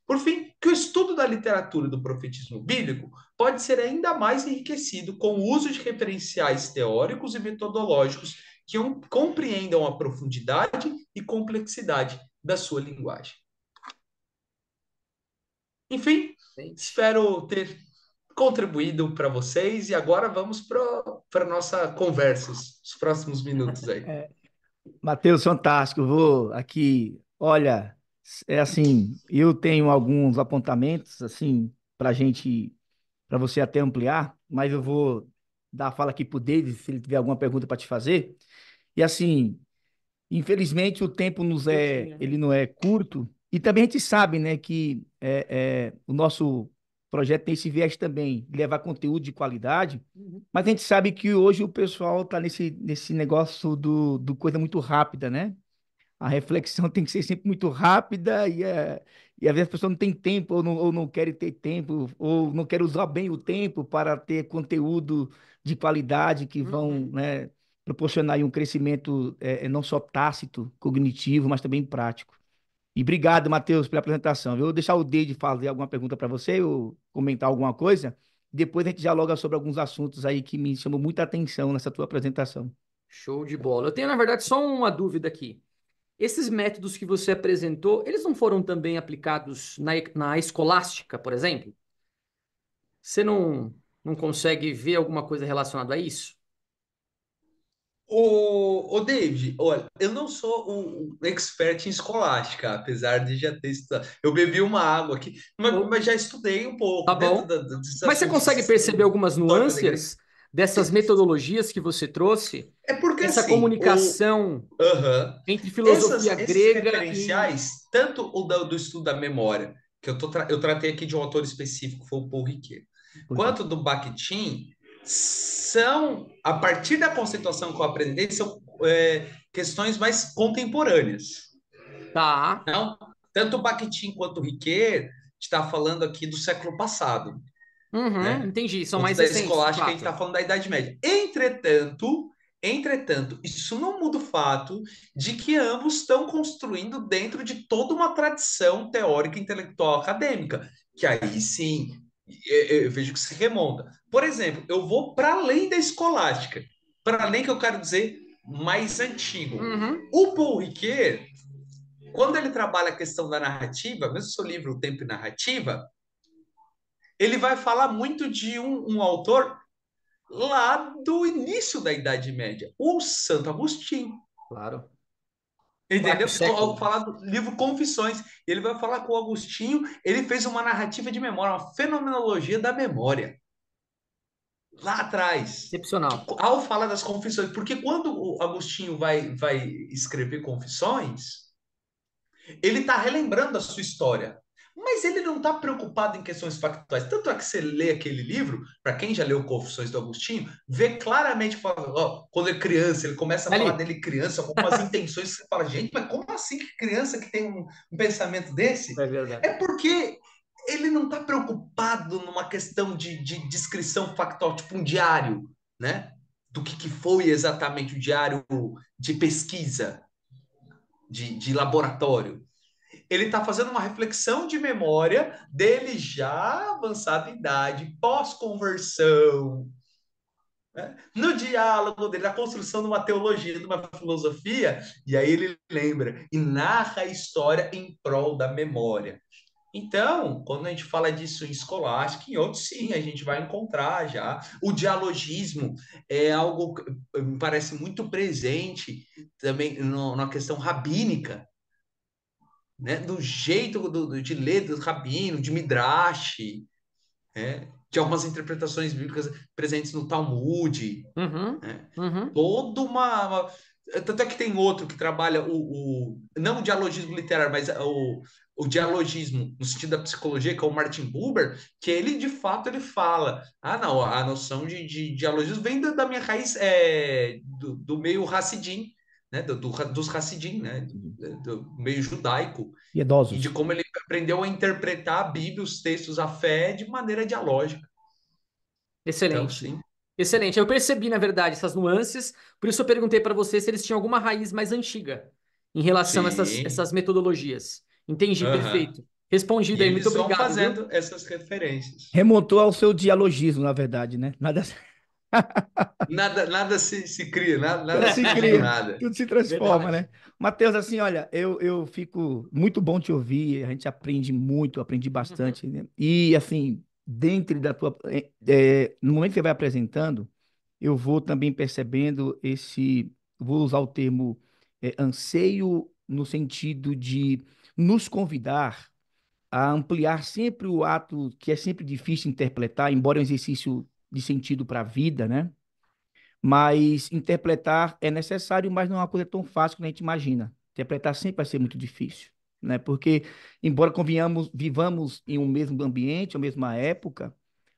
Por fim, que o estudo da literatura do profetismo bíblico pode ser ainda mais enriquecido com o uso de referenciais teóricos e metodológicos que compreendam a profundidade e complexidade da sua linguagem. Enfim, espero ter contribuído para vocês e agora vamos para a nossa conversa, os próximos minutos aí. Matheus, fantástico. Eu vou aqui, olha, é assim, eu tenho alguns apontamentos assim para gente, para você até ampliar, mas eu vou dar a fala aqui para o David, se ele tiver alguma pergunta para te fazer. E assim, infelizmente o tempo ele não é curto e também a gente sabe, né, que o nosso projeto tem esse viés também, de levar conteúdo de qualidade, mas a gente sabe que hoje o pessoal está nesse negócio do coisa muito rápida, né? A reflexão tem que ser sempre muito rápida e às vezes a pessoa não tem tempo ou não quer ter tempo ou não quer usar bem o tempo para ter conteúdo de qualidade que vão, né, proporcionar aí um crescimento não só tácito, cognitivo, mas também prático. E obrigado, Matheus, pela apresentação. Eu vou deixar o Deide fazer alguma pergunta para você ou comentar alguma coisa. Depois a gente dialoga sobre alguns assuntos aí que me chamam muita atenção nessa tua apresentação. Show de bola. Eu tenho, na verdade, só uma dúvida aqui. Esses métodos que você apresentou, eles não foram também aplicados na escolástica, por exemplo? Você não consegue ver alguma coisa relacionada a isso? O David, olha, eu não sou um expert em escolástica, apesar de já ter estudado. Eu bebi uma água aqui, Ou- mas já estudei um Tá pouco dentro bom. desses Mas você assuntos consegue perceber algumas históricos da igreja. nuances dessas metodologias que você trouxe? É porque Essa assim, comunicação aham, entre filosofia esses grega e. referenciais, tanto o do estudo da memória, que eu tratei aqui de um autor específico, foi o Paul Ricoeur, Porque quanto do Bakhtin, são, a partir da conceituação que eu aprendi, são questões mais contemporâneas. Tá. Não? Tanto o Bakhtin quanto o Ricoeur está falando aqui do século passado, Uhum, né? entendi. São Quanto mais da recentes, de escolástica, a gente está fato. falando da Idade Média. Entretanto, isso não muda o fato de que ambos estão construindo dentro de toda uma tradição teórica, intelectual, acadêmica, que aí sim eu vejo que se remonta. Por exemplo, eu vou para além da escolástica, para além que eu quero dizer mais antigo. Uhum, O Paul Ricoeur, quando ele trabalha a questão da narrativa, mesmo seu livro O Tempo e Narrativa, ele vai falar muito de um autor lá do início da Idade Média, o Santo Agostinho. claro. Entendeu? Quarto Ao século. falar do livro Confissões, ele vai falar com o Agostinho, ele fez uma narrativa de memória, uma fenomenologia da memória, lá atrás. Excepcional. Ao falar das confissões, porque quando o Agostinho vai escrever Confissões, ele está relembrando a sua história. Mas ele não está preocupado em questões factuais. Tanto é que você lê aquele livro, para quem já leu Confissões do Agostinho, vê claramente, ó, quando é criança, ele começa a falar Ali. dele criança, com umas intenções que você fala, gente, mas como assim que criança que tem um pensamento desse? É verdade. É porque ele não está preocupado numa questão de descrição factual, tipo um diário, né? Do que foi exatamente o diário de pesquisa, de laboratório. Ele está fazendo uma reflexão de memória dele já avançado em idade, pós-conversão, né? No diálogo dele, na construção de uma teologia, de uma filosofia, e aí ele lembra e narra a história em prol da memória. Então, quando a gente fala disso em escolástica, em outros sim, a gente vai encontrar já. O dialogismo é algo que me parece muito presente também na questão rabínica, né? Do jeito de ler do rabino, de Midrash, né? De algumas interpretações bíblicas presentes no Talmud, Uhum, né? uhum. Toda Tanto é que tem outro que trabalha não o dialogismo literário, mas o dialogismo no sentido da psicologia, que é o Martin Buber, que ele, de fato, ele fala, não, a noção de dialogismo vem da minha raiz, do meio Hassidim, né? Dos Hassidim, né? Do meio judaico, e de piedosos. como ele aprendeu a interpretar a Bíblia, os textos, a fé, de maneira dialógica. Então, Excelente. sim, Excelente. Eu percebi, na verdade, essas nuances, por isso eu perguntei para você se eles tinham alguma raiz mais antiga em relação a essas sim, metodologias. Entendi, aham. perfeito. Respondido E aí, muito eles vão obrigado, viu? fazendo essas referências. Remontou ao seu dialogismo, na verdade, né? Nada, Nada se cria, nada nada se surge do cria, nada. tudo se transforma, Verdade. né? Matheus, assim, olha, eu fico muito bom te ouvir, a gente aprende muito, aprendi Uhum. bastante, né? E, assim, dentro da tua... no momento que você vai apresentando, eu vou também percebendo vou usar o termo anseio no sentido de nos convidar a ampliar sempre o ato que é sempre difícil interpretar, embora é um exercício de sentido para a vida, né? Mas interpretar é necessário, mas não é uma coisa tão fácil como a gente imagina. Interpretar sempre vai ser muito difícil, né? Porque, embora convenhamos, vivamos em um mesmo ambiente, a mesma época,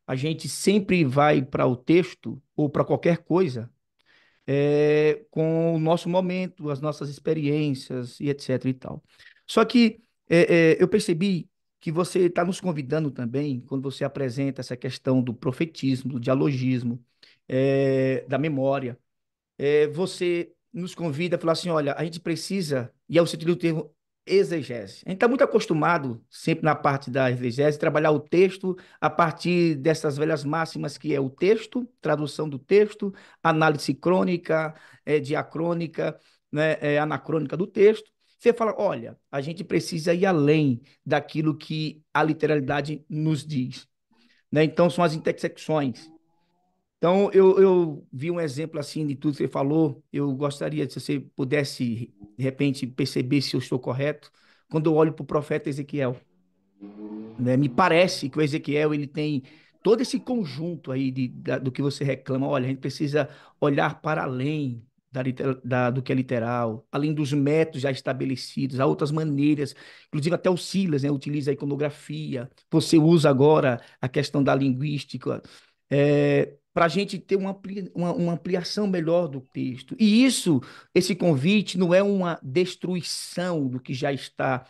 a gente sempre vai para o texto ou para qualquer coisa com o nosso momento, as nossas experiências e etc e tal. Só que eu percebi que você está nos convidando também, quando você apresenta essa questão do profetismo, do dialogismo, da memória, você nos convida a falar assim, olha, a gente precisa, e é o sentido do termo exegese. A gente está muito acostumado, sempre na parte da exegese, trabalhar o texto a partir dessas velhas máximas que é o texto, tradução do texto, análise crônica, diacrônica, né, anacrônica do texto. Você fala, olha, a gente precisa ir além daquilo que a literalidade nos diz, né? Então, são as intersecções. Então, eu vi um exemplo assim de tudo que você falou. Eu gostaria, se você pudesse, de repente, perceber se eu estou correto, quando eu olho para o profeta Ezequiel, né? Me parece que o Ezequiel ele tem todo esse conjunto aí do que você reclama. Olha, a gente precisa olhar para além do que é literal, além dos métodos já estabelecidos, há outras maneiras, inclusive até o Silas, né, utiliza a iconografia, você usa agora a questão da linguística, para a gente ter uma ampliação melhor do texto. E isso, esse convite não é uma destruição do que já está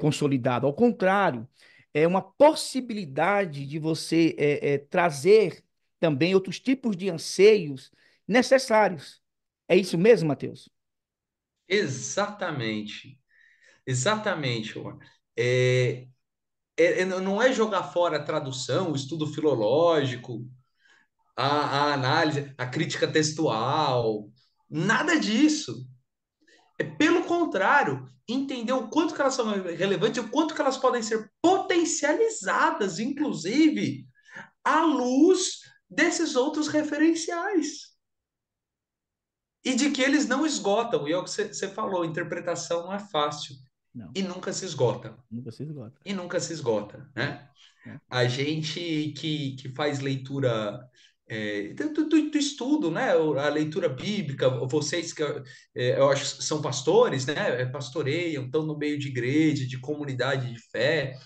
consolidado, ao contrário, é uma possibilidade de você trazer também outros tipos de anseios necessários. É isso mesmo, Matheus? Exatamente, exatamente, Omar. É, não é jogar fora a tradução, o estudo filológico, a análise, a crítica textual, nada disso. É pelo contrário, entender o quanto que elas são relevantes, o quanto que elas podem ser potencializadas, inclusive, à luz desses outros referenciais. E de que eles não esgotam. E é o que você falou, interpretação não é fácil. Não, E nunca se esgota. não você esgota. E nunca se esgota, né? Né? A gente que faz leitura do estudo, né? A leitura bíblica, vocês que eu acho que são pastores, né? Pastoreiam, estão no meio de igreja, de comunidade de fé.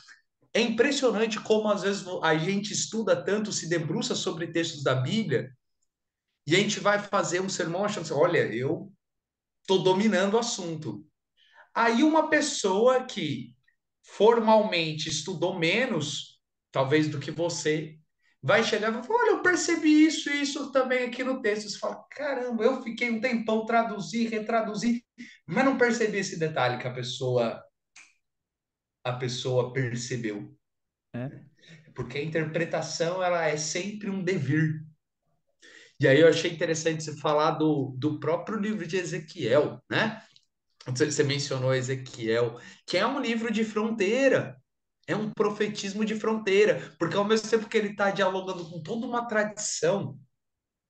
É impressionante como às vezes a gente estuda tanto, se debruça sobre textos da Bíblia, e a gente vai fazer um sermão achando assim, olha, eu estou dominando o assunto. Aí uma pessoa que formalmente estudou menos, talvez, do que você, vai chegar e vai falar: olha, eu percebi isso e isso também aqui no texto. Você fala: caramba, eu fiquei um tempão traduzir, retraduzir, mas não percebi esse detalhe que a pessoa percebeu. É. Porque a interpretação ela é sempre um devir. E aí eu achei interessante você falar do próprio livro de Ezequiel, né? Você mencionou Ezequiel, que é um livro de fronteira, é um profetismo de fronteira, porque ao mesmo tempo que ele está dialogando com toda uma tradição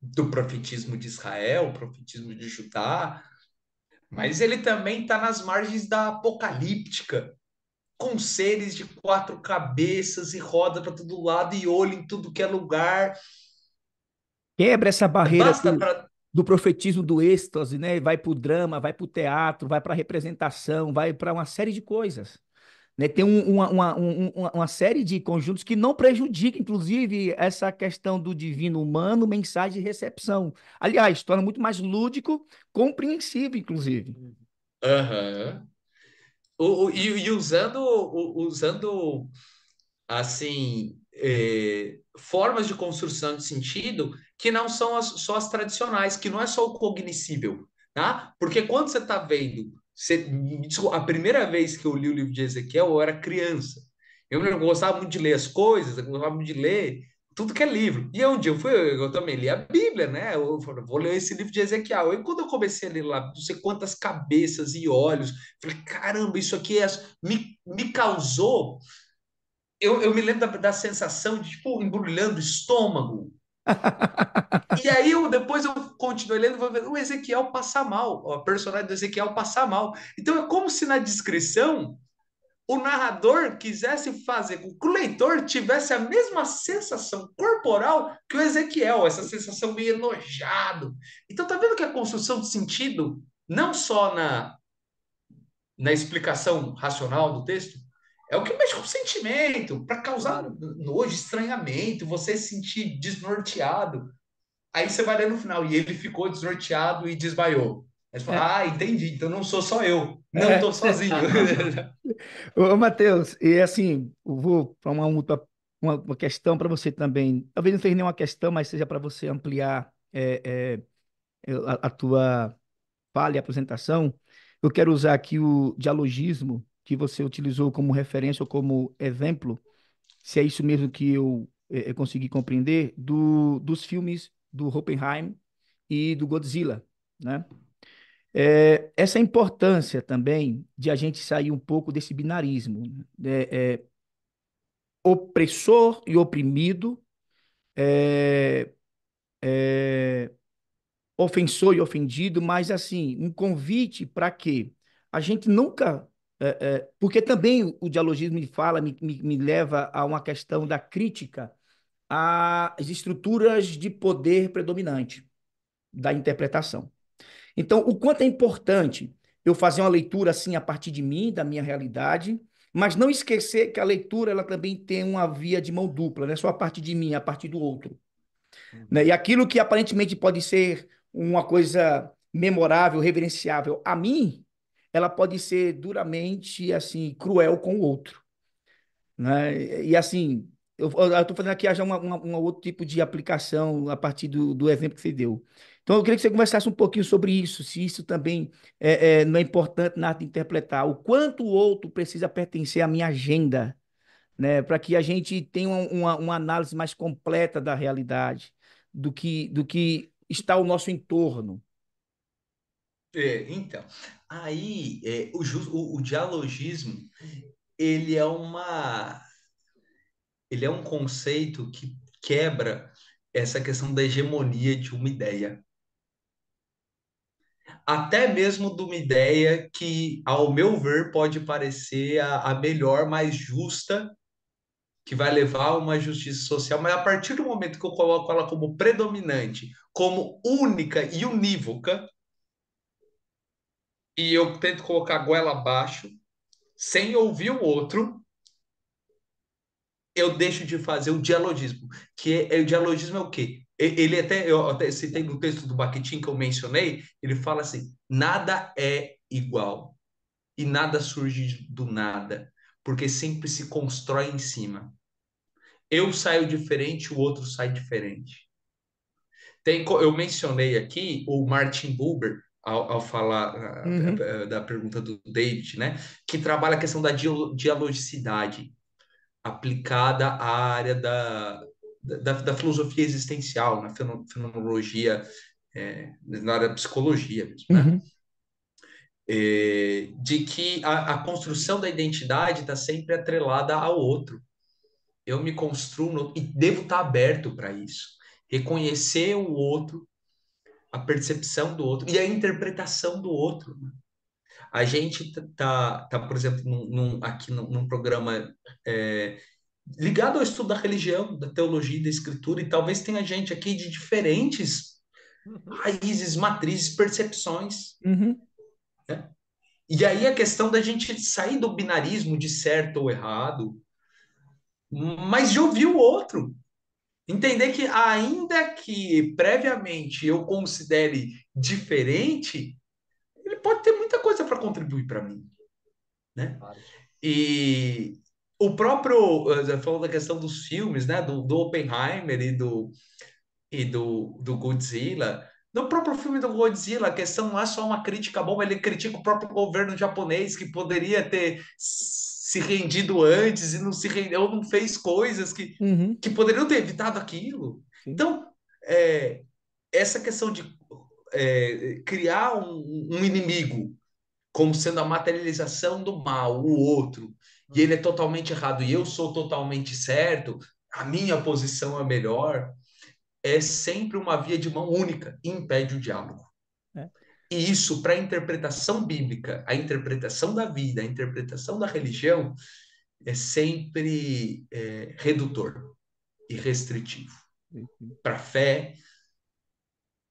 do profetismo de Israel, profetismo de Judá, mas ele também está nas margens da apocalíptica, com seres de quatro cabeças e roda para todo lado e olho em tudo que é lugar. Quebra essa barreira Basta para. do profetismo do êxtase, né? Vai para o drama, vai para o teatro, vai para a representação, vai para uma série de coisas. Né? Tem uma série de conjuntos que não prejudica, inclusive, essa questão do divino humano, mensagem e recepção. Aliás, torna muito mais lúdico, compreensível, inclusive. Aham. E usando assim, formas de construção de sentido que não são só as tradicionais, que não é só o cognoscível, tá? Porque quando você está vendo, a primeira vez que eu li o livro de Ezequiel, eu era criança. Eu gostava muito de ler as coisas, eu gostava muito de ler tudo que é livro. E um dia eu também li a Bíblia, né? Eu falei, vou ler esse livro de Ezequiel. E quando eu comecei a ler lá, não sei quantas cabeças e olhos, falei, caramba, isso aqui me causou eu me lembro da sensação de, tipo, embrulhando o estômago. E aí, depois eu continuei lendo, vou ver, o Ezequiel passa mal, o personagem do Ezequiel passa mal. Então, é como se na descrição o narrador quisesse fazer com que o leitor tivesse a mesma sensação corporal que o Ezequiel, essa sensação meio enojado. Então, tá vendo que a construção de sentido, não só na explicação racional do texto, é o que mexe com o sentimento, para causar Claro. nojo, estranhamento, você se sentir desnorteado. Aí você vai ler no final, e ele ficou desnorteado e desmaiou. Aí você É, fala, entendi, então não sou só eu, não é. estou sozinho. Ô, Matheus, e assim, eu vou para uma questão para você também. Talvez não seja nenhuma questão, mas seja para você ampliar a tua fala e apresentação. Eu quero usar aqui o dialogismo que você utilizou como referência ou como exemplo, se é isso mesmo que eu consegui compreender, dos filmes do Oppenheim e do Godzilla, né? Essa importância também de a gente sair um pouco desse binarismo, né? Opressor e oprimido, ofensor e ofendido, mas assim, um convite para que a gente nunca. Porque também o dialogismo me fala, me leva a uma questão da crítica às estruturas de poder predominante da interpretação. Então, o quanto é importante eu fazer uma leitura assim a partir de mim, da minha realidade, mas não esquecer que a leitura ela também tem uma via de mão dupla, não é só a partir de mim, é a partir do outro, né? E aquilo que aparentemente pode ser uma coisa memorável, reverenciável a mim, ela pode ser duramente assim cruel com o outro, né? E assim, eu estou fazendo aqui já um outro tipo de aplicação a partir do exemplo que você deu. Então, eu queria que você conversasse um pouquinho sobre isso, se isso também não é importante na arte de interpretar, o quanto o outro precisa pertencer à minha agenda, né? Para que a gente tenha uma análise mais completa da realidade, do que está ao nosso entorno. Então, aí o dialogismo ele é ele é um conceito que quebra essa questão da hegemonia de uma ideia. Até mesmo de uma ideia que, ao meu ver, pode parecer a melhor, mais justa, que vai levar a uma justiça social, mas a partir do momento que eu coloco ela como predominante, como única e unívoca, e eu tento colocar a goela abaixo, sem ouvir o outro, eu deixo de fazer o dialogismo. O dialogismo é o quê? Ele até, eu até citei no texto do Bakhtin que eu mencionei, ele fala assim: nada é igual e nada surge do nada, porque sempre se constrói em cima. Eu saio diferente, o outro sai diferente. Eu mencionei aqui o Martin Buber, ao falar Uhum, da pergunta do David, né? Que trabalha a questão da dialogicidade aplicada à área da filosofia existencial, na fenomenologia, na área da psicologia mesmo, né? uhum, De que a construção da identidade está sempre atrelada ao outro. Eu me construo e devo estar aberto para isso. Reconhecer o outro, a percepção do outro e a interpretação do outro. A gente por exemplo, aqui num programa é, ligado ao estudo da religião, da teologia e da escritura, e talvez tenha gente aqui de diferentes Uhum. raízes, matrizes, percepções, uhum, né? E aí a questão da gente sair do binarismo de certo ou errado, mas de ouvir o outro. Entender que, ainda que previamente eu considere diferente, ele pode ter muita coisa para contribuir para mim, né? Claro. E o próprio, falando da questão dos filmes, né? Do Oppenheimer do Godzilla. No próprio filme do Godzilla, a questão não é só uma crítica boba, ele critica o próprio governo japonês que poderia ter se rendido antes e não se rendeu, ou não fez coisas uhum, que poderiam ter evitado aquilo. sim, Então, é, essa questão de criar um inimigo como sendo a materialização do mal, o outro, e ele é totalmente errado e eu sou totalmente certo, a minha posição é melhor, é sempre uma via de mão única e impede o diálogo. é, E isso, para a interpretação bíblica, a interpretação da vida, a interpretação da religião, é sempre redutor e restritivo. sim. Para a fé,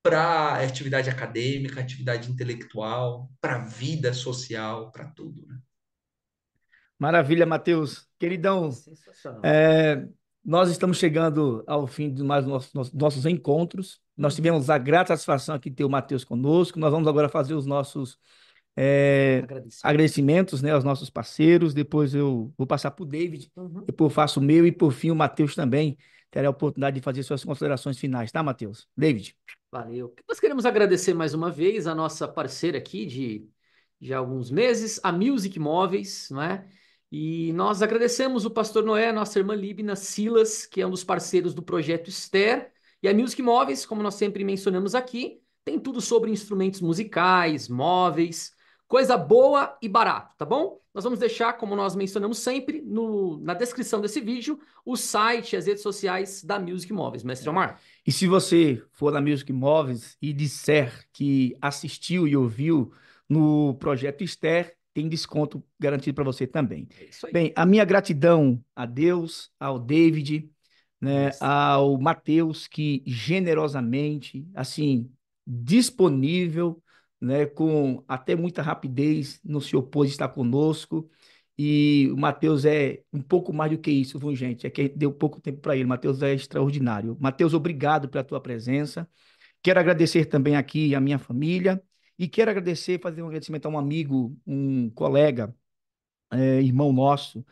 para atividade acadêmica, atividade intelectual, para a vida social, para tudo, né? Maravilha, Matheus. Queridão, Sensacional. é, nós estamos chegando ao fim de mais nossos encontros. Nós Uhum. tivemos a grata satisfação aqui de ter o Matheus conosco. Nós vamos agora fazer os nossos Agradecimento. agradecimentos, né, aos nossos parceiros. Depois eu vou passar para o David, Uhum. depois eu faço o meu e, por fim, o Matheus também terá a oportunidade de fazer suas considerações finais, tá, Matheus? David. Valeu. Nós queremos agradecer mais uma vez a nossa parceira aqui de alguns meses, a Music Móveis, não é? E nós agradecemos o Pastor Noé, nossa irmã Líbina Silas, que é um dos parceiros do projeto Esther. E a Music Móveis, como nós sempre mencionamos aqui, tem tudo sobre instrumentos musicais, móveis, Coisa boa e barato, tá bom? Nós vamos deixar, como nós mencionamos sempre, na descrição desse vídeo, o site e as redes sociais da Music Móveis, Mestre Omar. E se você for na Music Móveis e disser que assistiu e ouviu no Projeto Esther, tem desconto garantido para você também. É isso aí. Bem, a minha gratidão a Deus, ao David, né, Isso. ao Matheus, que generosamente, assim, disponível, né, com até muita rapidez, não se opôs a estar conosco. E o Matheus é um pouco mais do que isso, viu, gente? É que deu pouco tempo para ele. O Matheus é extraordinário. Matheus, obrigado pela tua presença. Quero agradecer também aqui a minha família e quero agradecer, fazer um agradecimento a um amigo, um colega, irmão nosso,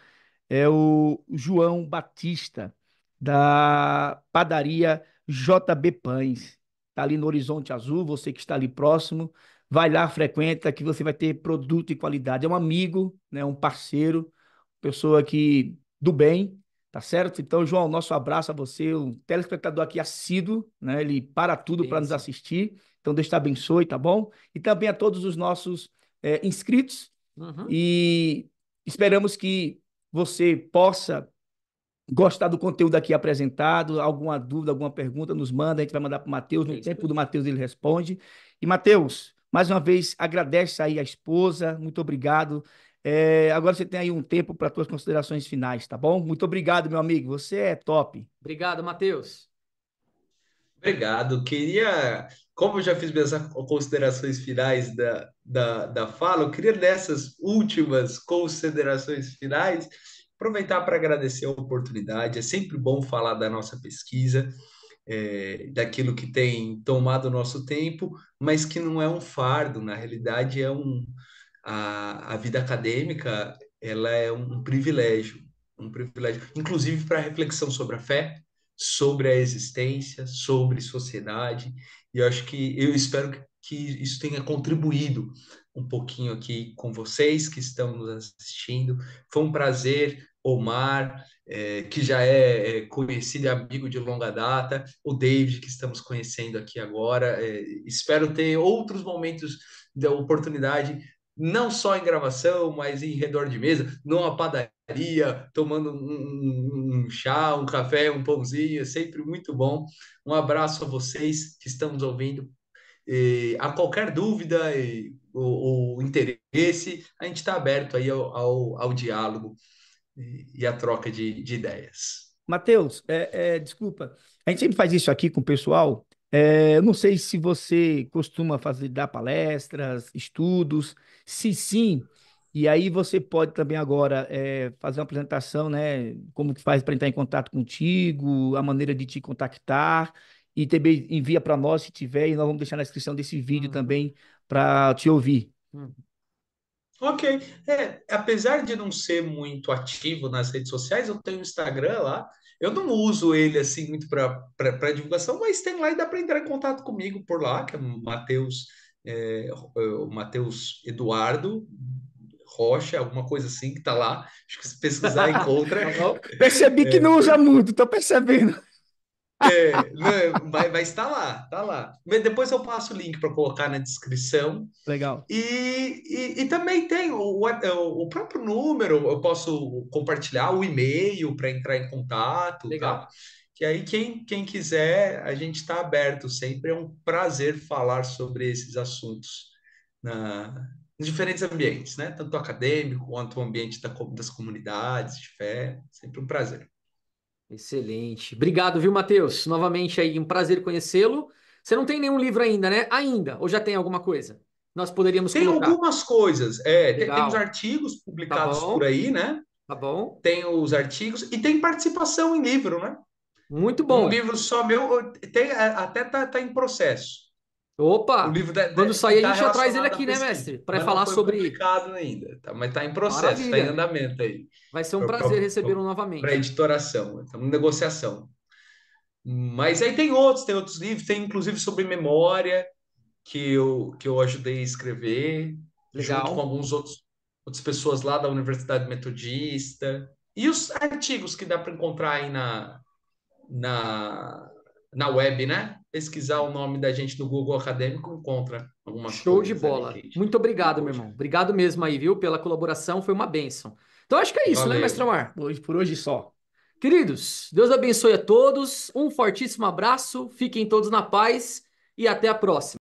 é o João Batista, da padaria JB Pães. Está ali no Horizonte Azul, você que está ali próximo, vai lá, frequenta, que você vai ter produto de qualidade. É um amigo, né, um parceiro, pessoa que do bem, tá certo? Então, João, nosso abraço a você, um telespectador aqui assíduo, né? Ele para tudo para nos Bênção. assistir. Então, Deus te abençoe, tá bom? E também a todos os nossos inscritos Uhum. e esperamos que você possa gostar do conteúdo aqui apresentado, alguma dúvida, alguma pergunta, nos manda, a gente vai mandar para o Matheus, É no isso tempo aí. do Matheus ele responde. E Matheus, mais uma vez, agradece aí a esposa, muito obrigado. Agora você tem aí um tempo para suas considerações finais, tá bom? Muito obrigado, meu amigo, você é top. Obrigado, Matheus. Obrigado. Queria, como eu já fiz minhas considerações finais da fala, eu queria nessas últimas considerações finais aproveitar para agradecer a oportunidade. É sempre bom falar da nossa pesquisa, daquilo que tem tomado o nosso tempo, mas que não é um fardo, na realidade a vida acadêmica, ela é um privilégio, inclusive para reflexão sobre a fé, sobre a existência, sobre sociedade, e eu espero que isso tenha contribuído um pouquinho aqui com vocês que estão nos assistindo. Foi um prazer, Omar, que já é conhecido e amigo de longa data, o David, que estamos conhecendo aqui agora. Espero ter outros momentos da oportunidade, não só em gravação, mas em redor de mesa, numa padaria, tomando um chá, um café, um pãozinho, é sempre muito bom. Um abraço a vocês que estão nos ouvindo. A qualquer dúvida ou interesse, a gente está aberto aí ao diálogo e à troca de ideias. Matheus, desculpa, a gente sempre faz isso aqui com o pessoal. Eu não sei se você costuma fazer, dar palestras, estudos. Se sim, e aí você pode também agora fazer uma apresentação, né? Como que faz para entrar em contato contigo, a maneira de te contactar, e também envia para nós se tiver, e nós vamos deixar na descrição desse vídeo Uhum. também para te ouvir. Uhum. Ok. Apesar de não ser muito ativo nas redes sociais, eu tenho um Instagram lá. Eu não uso ele assim muito para divulgação, mas tem lá e dá para entrar em contato comigo por lá, que é o Matheus Eduardo Rocha, alguma coisa assim que tá lá. Acho que se pesquisar encontra. Tá bom? Percebi que É, não usa muito, tô percebendo. não, vai estar lá, tá lá. Mas depois eu passo o link para colocar na descrição. Legal. E também tem o próprio número, eu posso compartilhar o e-mail para entrar em contato, tá? Legal. Que aí quem quiser, a gente está aberto sempre. É um prazer falar sobre esses assuntos em diferentes ambientes, né? Tanto acadêmico quanto o ambiente das comunidades de fé. Sempre um prazer. Excelente. Obrigado, viu, Matheus? Novamente aí, um prazer conhecê-lo. Você não tem nenhum livro ainda, né? Ainda, ou já tem alguma coisa? Nós poderíamos Tem colocar. algumas coisas, tem os Legal. artigos Tá publicados por bom, aí, né? tá bom. Tem os artigos e tem participação em livro, né? Muito Um bom. livro só meu, até tá em processo. O Opa! livro Quando que sair, a está gente já traz ele relacionado à aqui, né, pesquisa, mestre? Para mas não falar foi sobre. publicado ainda, tá? Mas está em processo, está em Maravilha. andamento aí, Vai ser um prazer recebê-lo para novamente. editoração, estamos em negociação. Mas aí tem outros livros, tem inclusive sobre memória, que eu ajudei a escrever, junto com Legal. outras pessoas lá da Universidade Metodista. E os artigos que dá para encontrar aí na na web, né? Pesquisar o nome da gente no Google Acadêmico, encontra algumas Show de coisas ali, bola. Kate. Muito obrigado, meu Poxa, irmão. Obrigado mesmo aí, viu, pela colaboração. Foi uma bênção. Então, acho que é isso, né, valeu. Mestre Omar? Por hoje só. Queridos, Deus abençoe a todos. Um fortíssimo abraço. Fiquem todos na paz e até a próxima.